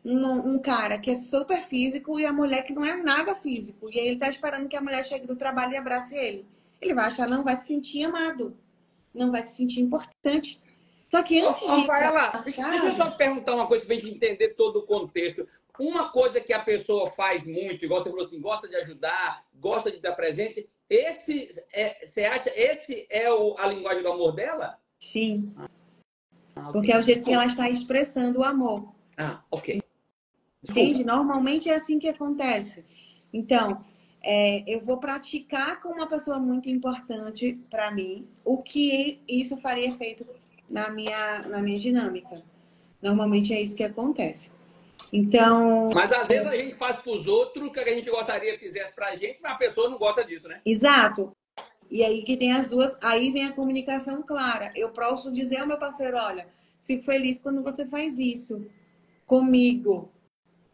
um cara que é super físico e a mulher que não é nada físico. E aí ele tá esperando que a mulher chegue do trabalho e abrace ele. Ele vai achar, não vai se sentir amado. Não vai se sentir importante. Só que antes de ir Rafaela, pra deixa eu só casa... perguntar uma coisa para a gente entender todo o contexto. Uma coisa que a pessoa faz muito, igual você falou assim, gosta de ajudar, gosta de dar presente, você acha esse é a linguagem do amor dela? Sim. Ok. Porque é o jeito que ela está expressando o amor. Ok. Desculpa. Entende? Normalmente é assim que acontece. Então, eu vou praticar com uma pessoa muito importante para mim o que isso faria efeito na minha dinâmica. Normalmente é isso que acontece. Então, Mas às vezes a gente faz para os outros o que a gente gostaria que fizesse para a gente, mas a pessoa não gosta disso, né? exato. E aí que tem as duas, aí vem a comunicação clara. Eu posso dizer ao meu parceiro, olha, fico feliz quando você faz isso comigo.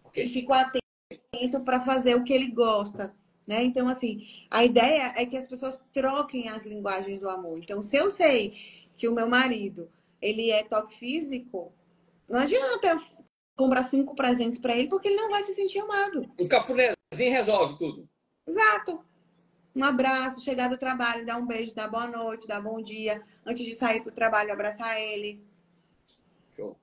Okay. E fico atento para fazer o que ele gosta, né? Então, assim, a ideia é que as pessoas troquem as linguagens do amor. Então, se eu sei que o meu marido, ele é toque físico, não adianta eu comprar 5 presentes para ele, porque ele não vai se sentir amado. Um cafunézinho resolve tudo. Exato. Um abraço, chegar do trabalho, dar um beijo, dar boa noite, dar bom dia. Antes de sair para o trabalho, abraçar ele. Show.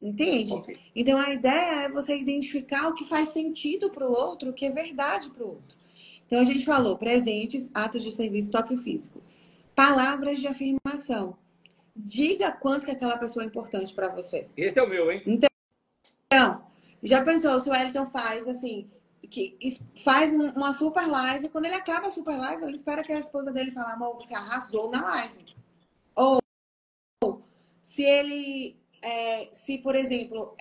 Entende? Okay. Então, a ideia é você identificar o que faz sentido para o outro, o que é verdade para o outro. Então, a gente falou presentes, atos de serviço, toque físico. Palavras de afirmação. Diga quanto que aquela pessoa é importante para você. Esse é o meu, hein? Então, já pensou, se o Wellington faz assim, que faz uma super live, quando ele acaba a super live, ele espera que a esposa dele fale, amor, você arrasou na live. Ou, se ele, se por exemplo,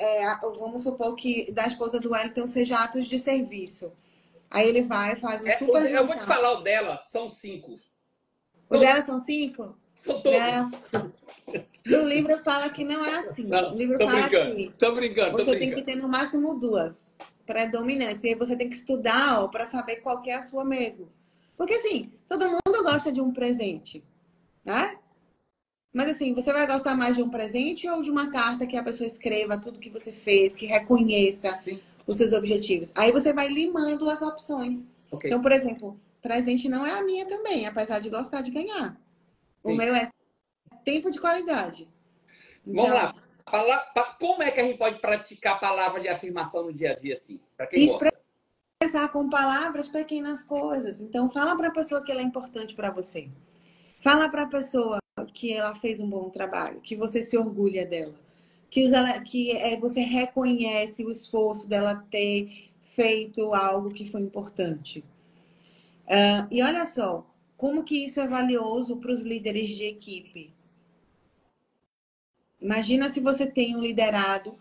vamos supor que da esposa do Wellington seja atos de serviço. Aí ele vai, faz um super jantar. Eu vou te falar o dela, são 5. O dela são 5? São todos. No livro fala que não é assim. Não, O livro tô fala brincando. que Tô brincando. você tem que ter no máximo 2 predominantes. E aí você tem que estudar para saber qual que é a sua mesmo. Porque assim, todo mundo gosta de um presente, né? Mas assim, você vai gostar mais de um presente ou de uma carta que a pessoa escreva tudo que você fez, que reconheça os seus objetivos? Aí você vai limando as opções. Okay. Então, por exemplo, presente não é a minha também, apesar de gostar de ganhar. O meu é tempo de qualidade. Então, vamos lá. Como é que a gente pode praticar a palavra de afirmação no dia a dia, assim? Para quem gosta? Expressar com palavras pequenas coisas. Então, fala para a pessoa que ela é importante para você. Fala para a pessoa que ela fez um bom trabalho, que você se orgulha dela, que você reconhece o esforço dela ter feito algo que foi importante. E olha só, como que isso é valioso para os líderes de equipe. Imagina se você tem um liderado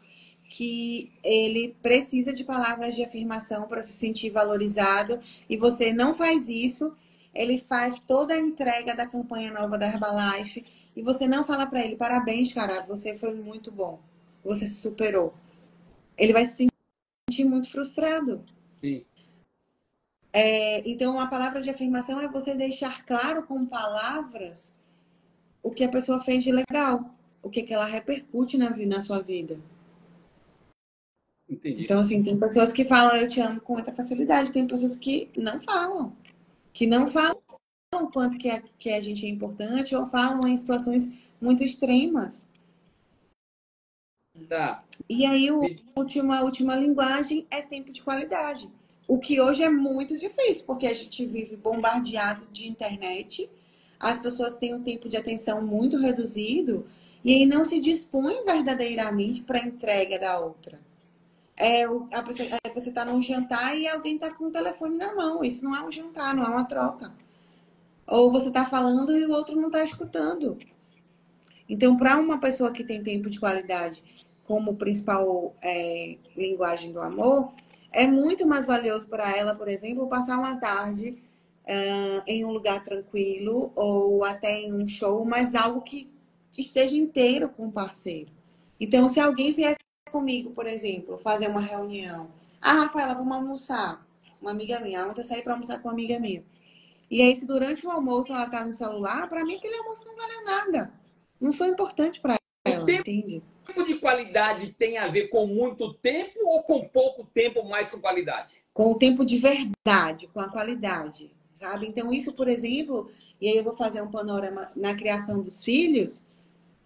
que ele precisa de palavras de afirmação para se sentir valorizado e você não faz isso, ele faz toda a entrega da campanha nova da Herbalife e você não fala para ele, parabéns, cara, você foi muito bom, você se superou. Ele vai se sentir muito frustrado. Sim. Então, a palavra de afirmação é você deixar claro com palavras o que a pessoa fez de legal, o que ela repercute na sua vida. Entendi. Então, assim, tem pessoas que falam eu te amo com muita facilidade, tem pessoas que não falam o quanto que a gente é importante ou falam em situações muito extremas. Tá. E aí, a última linguagem é tempo de qualidade. O que hoje é muito difícil, porque a gente vive bombardeado de internet, as pessoas têm um tempo de atenção muito reduzido e aí não se dispõem verdadeiramente para a entrega da outra. Você está num jantar e alguém está com o telefone na mão. Isso não é um jantar, não é uma troca. Ou você está falando e o outro não está escutando. Então, para uma pessoa que tem tempo de qualidade como principal linguagem do amor, é muito mais valioso para ela, por exemplo, passar uma tarde em um lugar tranquilo ou até em um show, mas algo que esteja inteiro com o parceiro. Então, se alguém vier comigo, por exemplo, fazer uma reunião, Rafaela, vamos almoçar. Uma amiga minha, ontem eu saí para almoçar com uma amiga minha. E aí, se durante o almoço ela tá no celular, para mim aquele almoço não valeu nada. Não sou importante para O ela, tempo entende? de qualidade tem a ver com muito tempo ou com pouco tempo mais com qualidade? Com o tempo de verdade, com a qualidade, sabe? Então, isso, por exemplo, e aí eu vou fazer um panorama na criação dos filhos.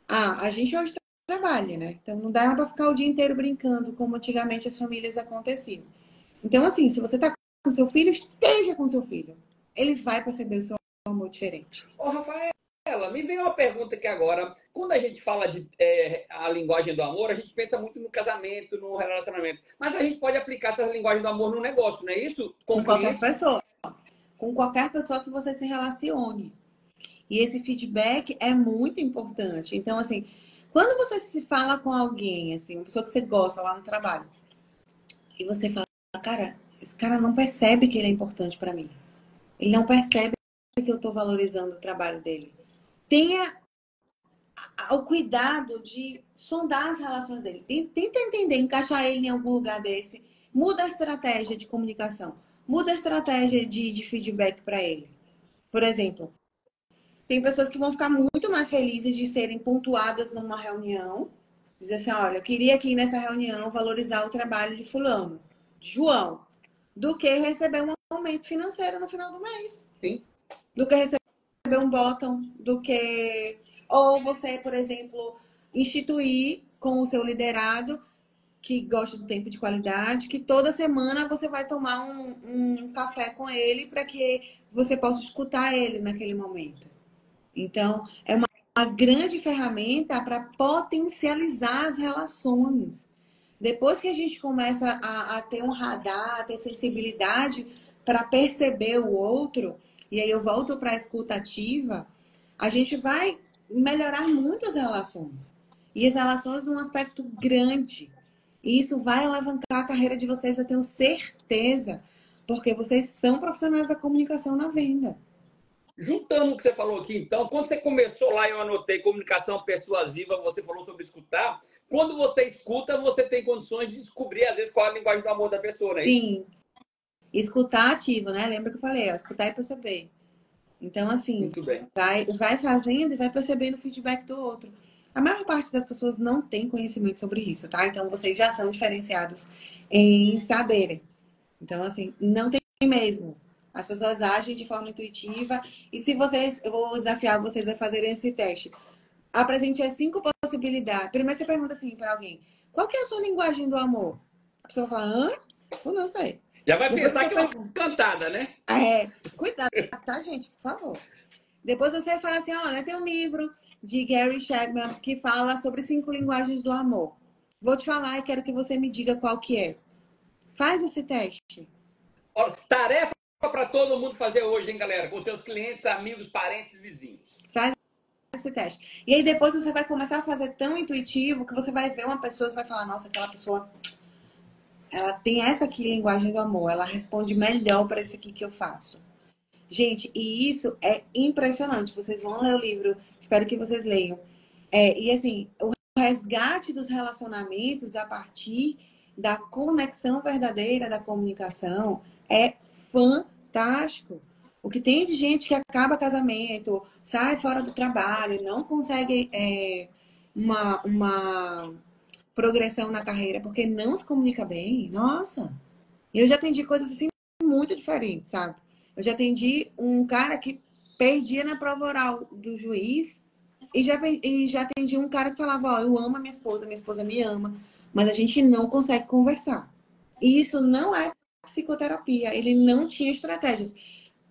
A gente hoje trabalha, né? Então, não dá para ficar o dia inteiro brincando, como antigamente as famílias aconteciam. Então, assim, se você tá com seu filho, esteja com seu filho. Ele vai perceber o seu amor diferente. Ô, Rafaela, me veio uma pergunta aqui agora. Quando a gente fala de a linguagem do amor, a gente pensa muito no casamento, no relacionamento. Mas a gente pode aplicar essa linguagem do amor no negócio, não é isso? Com Com o qualquer cliente? pessoa. Com qualquer pessoa que você se relacione. E esse feedback é muito importante. Então, assim, quando você se fala com alguém, assim, uma pessoa que você gosta lá no trabalho, e você fala, cara, esse cara não percebe que ele é importante para mim. Ele não percebe que eu tô valorizando o trabalho dele. Tenha o cuidado de sondar as relações dele. Tenta entender, encaixar ele em algum lugar desse. Muda a estratégia de comunicação. Muda a estratégia de feedback para ele. Por exemplo, tem pessoas que vão ficar muito mais felizes de serem pontuadas numa reunião. Dizer assim, olha, eu queria aqui nessa reunião valorizar o trabalho de fulano, de João, do que receber um aumento financeiro no final do mês. Sim. Do que receber um bottom, do que... Ou você, por exemplo, instituir com o seu liderado, que gosta do tempo de qualidade, que toda semana você vai tomar um café com ele para que você possa escutar ele naquele momento. Então, é uma grande ferramenta para potencializar as relações. Depois que a gente começa a ter um radar, a ter sensibilidade para perceber o outro, e aí eu volto para a escuta ativa, a gente vai melhorar muito as relações. E as relações num aspecto grande. E isso vai alavancar a carreira de vocês, eu tenho certeza, porque vocês são profissionais da comunicação na venda. Juntando o que você falou aqui, então, quando você começou lá, eu anotei comunicação persuasiva, você falou sobre escutar. Quando você escuta, você tem condições de descobrir, às vezes, qual é a linguagem do amor da pessoa, não é isso? Sim, escutar ativo, né? Lembra que eu falei, ó, escutar e perceber. Então, assim, Muito bem. vai fazendo e vai percebendo o feedback do outro. A maior parte das pessoas não tem conhecimento sobre isso, tá? Então, vocês já são diferenciados em saberem. Então, assim, não tem mesmo. As pessoas agem de forma intuitiva. E se vocês, eu vou desafiar vocês a fazerem esse teste. Apresente as 5 possibilidades. Primeiro você pergunta assim para alguém: qual que é a sua linguagem do amor? A pessoa vai falar: hã? Eu não sei. Já vai Depois pensar você que é uma pergunta. cantada, né? Cuidado, tá, gente? Por favor. Depois você fala assim: olha, tem um livro de Gary Chapman que fala sobre 5 linguagens do amor. Vou te falar e quero que você me diga qual que é. Faz esse teste. Olha, tarefa para todo mundo fazer hoje, hein, galera? Com seus clientes, amigos, parentes e vizinhos. Faz esse teste. E aí depois você vai começar a fazer tão intuitivo que você vai ver uma pessoa e vai falar: nossa, aquela pessoa, ela tem essa aqui linguagem do amor, ela responde melhor para esse aqui que eu faço. Gente, e isso é impressionante. Vocês vão ler o livro, espero que vocês leiam. E assim, o resgate dos relacionamentos a partir da conexão verdadeira da comunicação é fantástico. O que tem de gente que acaba casamento, sai fora do trabalho, não consegue uma progressão na carreira porque não se comunica bem, nossa. E eu já atendi coisas assim muito diferentes, sabe? Eu já atendi um cara que perdia na prova oral do juiz e já atendi um cara que falava, ó, eu amo a minha esposa me ama, mas a gente não consegue conversar. E isso não é psicoterapia. Ele não tinha estratégias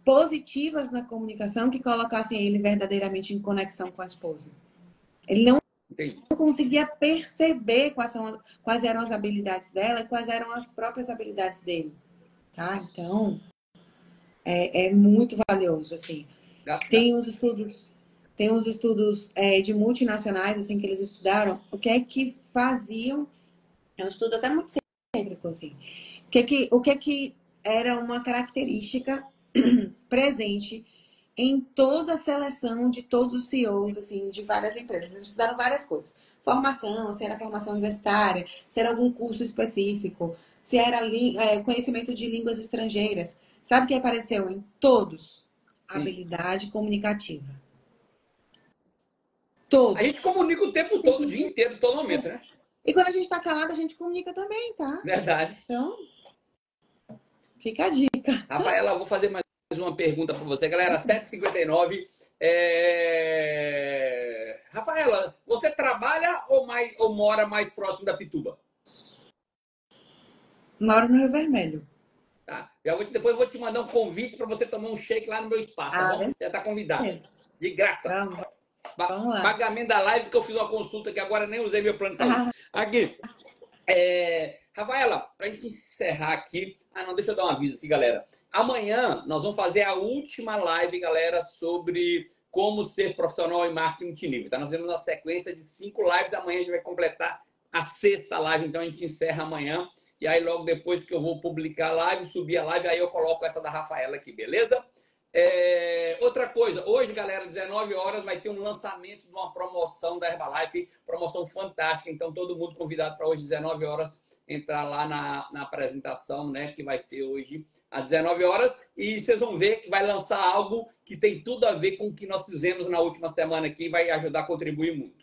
positivas na comunicação que colocassem ele verdadeiramente em conexão com a esposa. Ele não Entendi. conseguia perceber quais eram as habilidades dela e quais eram as próprias habilidades dele. Tá? Então, é muito valioso, assim. Tem uns estudos de multinacionais, assim, que eles estudaram o que é que faziam. É um estudo até muito cêntrico, assim. O que é que era uma característica presente em toda a seleção de todos os CEOs, assim, de várias empresas. Eles estudaram várias coisas. Formação, se era formação universitária, se era algum curso específico, se era conhecimento de línguas estrangeiras. Sabe o que apareceu em todos? Sim. Habilidade comunicativa. A Todos. gente comunica o tempo todo, o dia inteiro, todo momento, né? E quando a gente tá calado, a gente comunica também, tá? Verdade. Então, fica a dica. Rafaela, eu vou fazer mais uma pergunta para você. Galera, 7h59. Rafaela, você trabalha ou mora mais próximo da Pituba? Moro no Rio Vermelho. Tá? Depois eu vou te mandar um convite para você tomar um shake lá no meu espaço, tá bom? Beleza. Você já está convidado. De graça. Vamos lá. Pagamento da live, que eu fiz uma consulta que agora nem usei meu plano de saúde. Aqui. Rafaela, para a gente encerrar aqui. Não, deixa eu dar um aviso aqui, galera. Amanhã nós vamos fazer a última live, galera, sobre como ser profissional em marketing multinível. Tá? Nós temos uma sequência de 5 lives. Amanhã a gente vai completar a 6ª live, então a gente encerra amanhã. E aí, logo depois que eu vou publicar a live, subir a live, aí eu coloco essa da Rafaela aqui, beleza? Outra coisa, hoje, galera, 19 horas, vai ter um lançamento de uma promoção da Herbalife, promoção fantástica, então todo mundo convidado para hoje, 19 horas, entrar lá na apresentação, né, que vai ser hoje às 19 horas, e vocês vão ver que vai lançar algo que tem tudo a ver com o que nós fizemos na última semana aqui, vai ajudar a contribuir muito.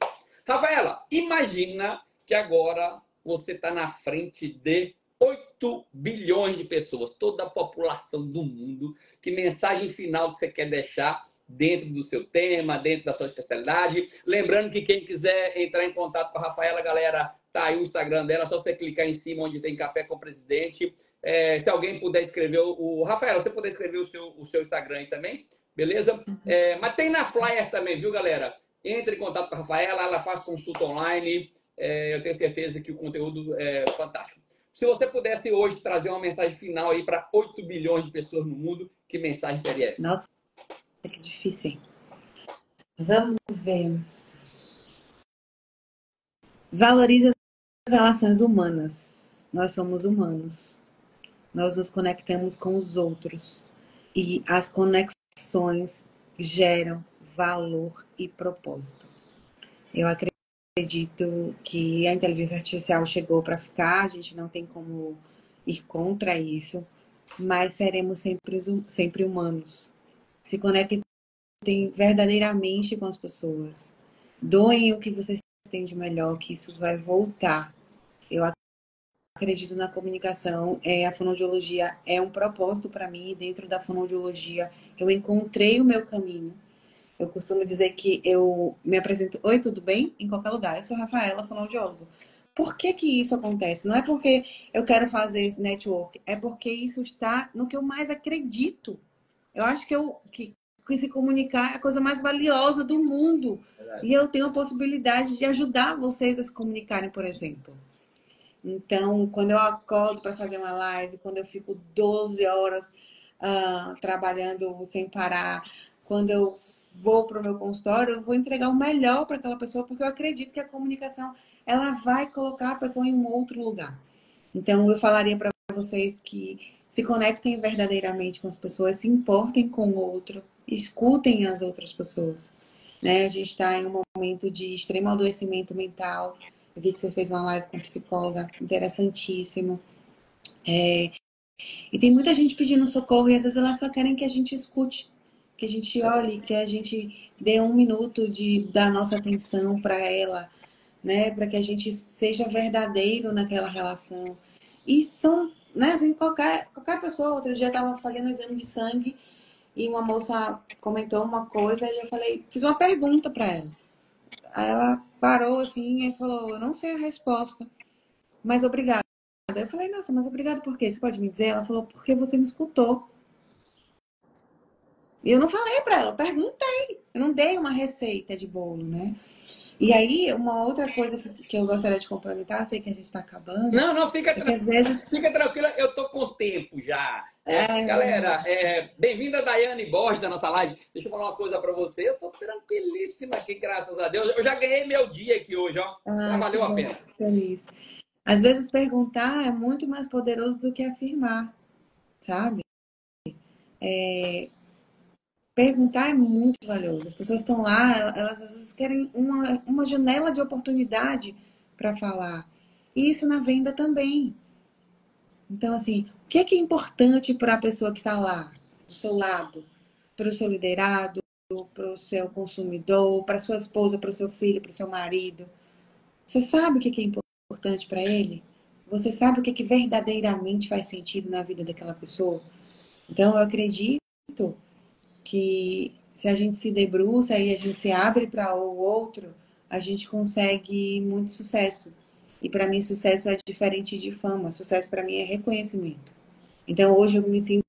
Rafaela, imagina que agora você está na frente de 8 bilhões de pessoas, toda a população do mundo. Que mensagem final que você quer deixar dentro do seu tema, dentro da sua especialidade? Lembrando que quem quiser entrar em contato com a Rafaela, galera, tá aí o Instagram dela, é só você clicar em cima onde tem Café com o Presidente. Se alguém puder escrever, Rafaela, você puder escrever o seu Instagram aí também, beleza? Mas tem na Flyer também, viu, galera? Entre em contato com a Rafaela, ela faz consulta online. Eu tenho certeza que o conteúdo é fantástico. Se você pudesse hoje trazer uma mensagem final aí para 8 bilhões de pessoas no mundo, que mensagem seria essa? Nossa, que difícil, hein? Vamos ver. Valorize as relações humanas. Nós somos humanos. Nós nos conectamos com os outros. E as conexões geram valor e propósito. Eu acredito que a inteligência artificial chegou para ficar, a gente não tem como ir contra isso, mas seremos sempre humanos. Se conectem verdadeiramente com as pessoas. Doem o que vocês têm de melhor, que isso vai voltar. Eu acredito na comunicação, a fonoaudiologia é um propósito para mim, e dentro da fonoaudiologia eu encontrei o meu caminho. Eu costumo dizer que eu me apresento, oi, tudo bem? Em qualquer lugar. Eu sou Rafaela, fonoaudióloga. Por que que isso acontece? Não é porque eu quero fazer network, é porque isso está no que eu mais acredito. Eu acho que se comunicar é a coisa mais valiosa do mundo. Verdade. E eu tenho a possibilidade de ajudar vocês a se comunicarem, por exemplo. Então, quando eu acordo para fazer uma live, quando eu fico 12 horas trabalhando sem parar, quando eu vou para o meu consultório, eu vou entregar o melhor para aquela pessoa, porque eu acredito que a comunicação ela vai colocar a pessoa em um outro lugar. Então, eu falaria para vocês que se conectem verdadeiramente com as pessoas, se importem com o outro, escutem as outras pessoas. Né? A gente está em um momento de extremo adoecimento mental. Eu vi que você fez uma live com psicóloga, interessantíssimo. E tem muita gente pedindo socorro e às vezes elas só querem que a gente escute, que a gente olhe, que a gente dê 1 minuto da nossa atenção para ela, né? Para que a gente seja verdadeiro naquela relação. E são, né, assim, qualquer pessoa. Outro dia eu estava fazendo um exame de sangue e uma moça comentou uma coisa e eu falei, fiz uma pergunta para ela. Aí ela parou assim e falou, eu não sei a resposta, mas obrigada. Eu falei, nossa, mas obrigada por quê? Você pode me dizer? Ela falou, porque você me escutou. E eu não falei para ela, eu perguntei. Eu não dei uma receita de bolo, né? E aí, uma outra coisa que eu gostaria de complementar, sei que a gente está acabando, Não, é que às vezes. fica tranquila, eu tô com tempo já. É Galera, verdade. bem-vinda Daiane Borges da nossa live. Deixa eu falar uma coisa para você. Eu tô tranquilíssima aqui, graças a Deus. Eu já ganhei meu dia aqui hoje, ó. Já Ai, que valeu a bom, pena. fico feliz. Às vezes perguntar é muito mais poderoso do que afirmar, sabe? Perguntar é muito valioso. As pessoas estão lá, elas às vezes querem uma janela de oportunidade para falar. E isso na venda também. Então, assim, o que é importante para a pessoa que está lá, do seu lado, para o seu liderado, para o seu consumidor, para sua esposa, para o seu filho, para o seu marido? Você sabe o que é importante para ele? Você sabe o que verdadeiramente faz sentido na vida daquela pessoa? Então, eu acredito que se a gente se debruça e a gente se abre para o outro, a gente consegue muito sucesso. E para mim, sucesso é diferente de fama. Sucesso para mim é reconhecimento. Então, hoje eu me sinto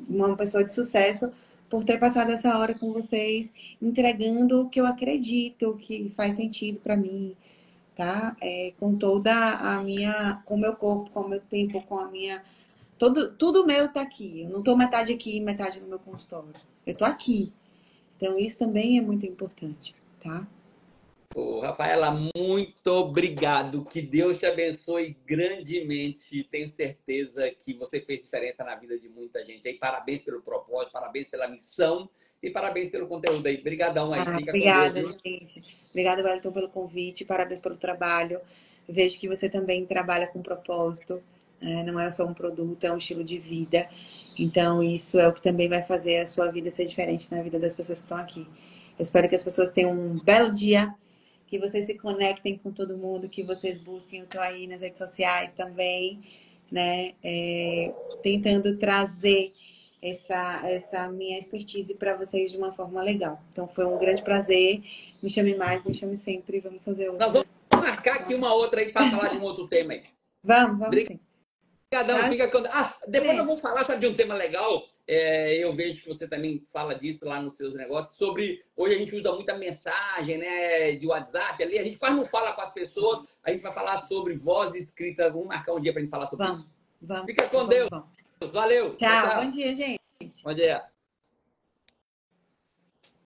uma pessoa de sucesso por ter passado essa hora com vocês, entregando o que eu acredito, o que faz sentido para mim, tá? Com toda a minha, com o meu corpo, com o meu tempo, com a minha tudo meu tá aqui. Eu não tô metade aqui e metade no meu consultório. Eu tô aqui. Então, isso também é muito importante, tá? Ô, Rafaela, muito obrigado. Que Deus te abençoe grandemente. Tenho certeza que você fez diferença na vida de muita gente. Aí, parabéns pelo propósito, parabéns pela missão e parabéns pelo conteúdo aí. Obrigadão aí. Fica com Deus, Obrigada, viu? gente. Obrigada, Wellington, pelo convite. Parabéns pelo trabalho. Vejo que você também trabalha com propósito. Não é só um produto, é um estilo de vida. Então, isso é o que também vai fazer a sua vida ser diferente na vida das pessoas que estão aqui. Eu espero que as pessoas tenham um belo dia, que vocês se conectem com todo mundo, que vocês busquem. Eu estou aí nas redes sociais também, né? Tentando trazer essa minha expertise para vocês de uma forma legal. Então, foi um grande prazer. Me chame mais, me chame sempre. Vamos fazer Nós vamos outras. marcar aqui uma outra aí para falar de um outro tema aí. Vamos sim. Obrigadão, Tá, fica com... depois nós gente? vamos falar, sabe, de um tema legal. Eu vejo que você também fala disso lá nos seus negócios, sobre... Hoje a gente usa muita mensagem, né, de WhatsApp ali, a gente quase não fala com as pessoas, a gente vai falar sobre voz escrita. Vamos marcar um dia para a gente falar sobre Vamos, isso. vamos, Fica com vamos, Deus. vamos. Valeu. Tchau, Tchau, bom tchau. dia, gente. Bom dia.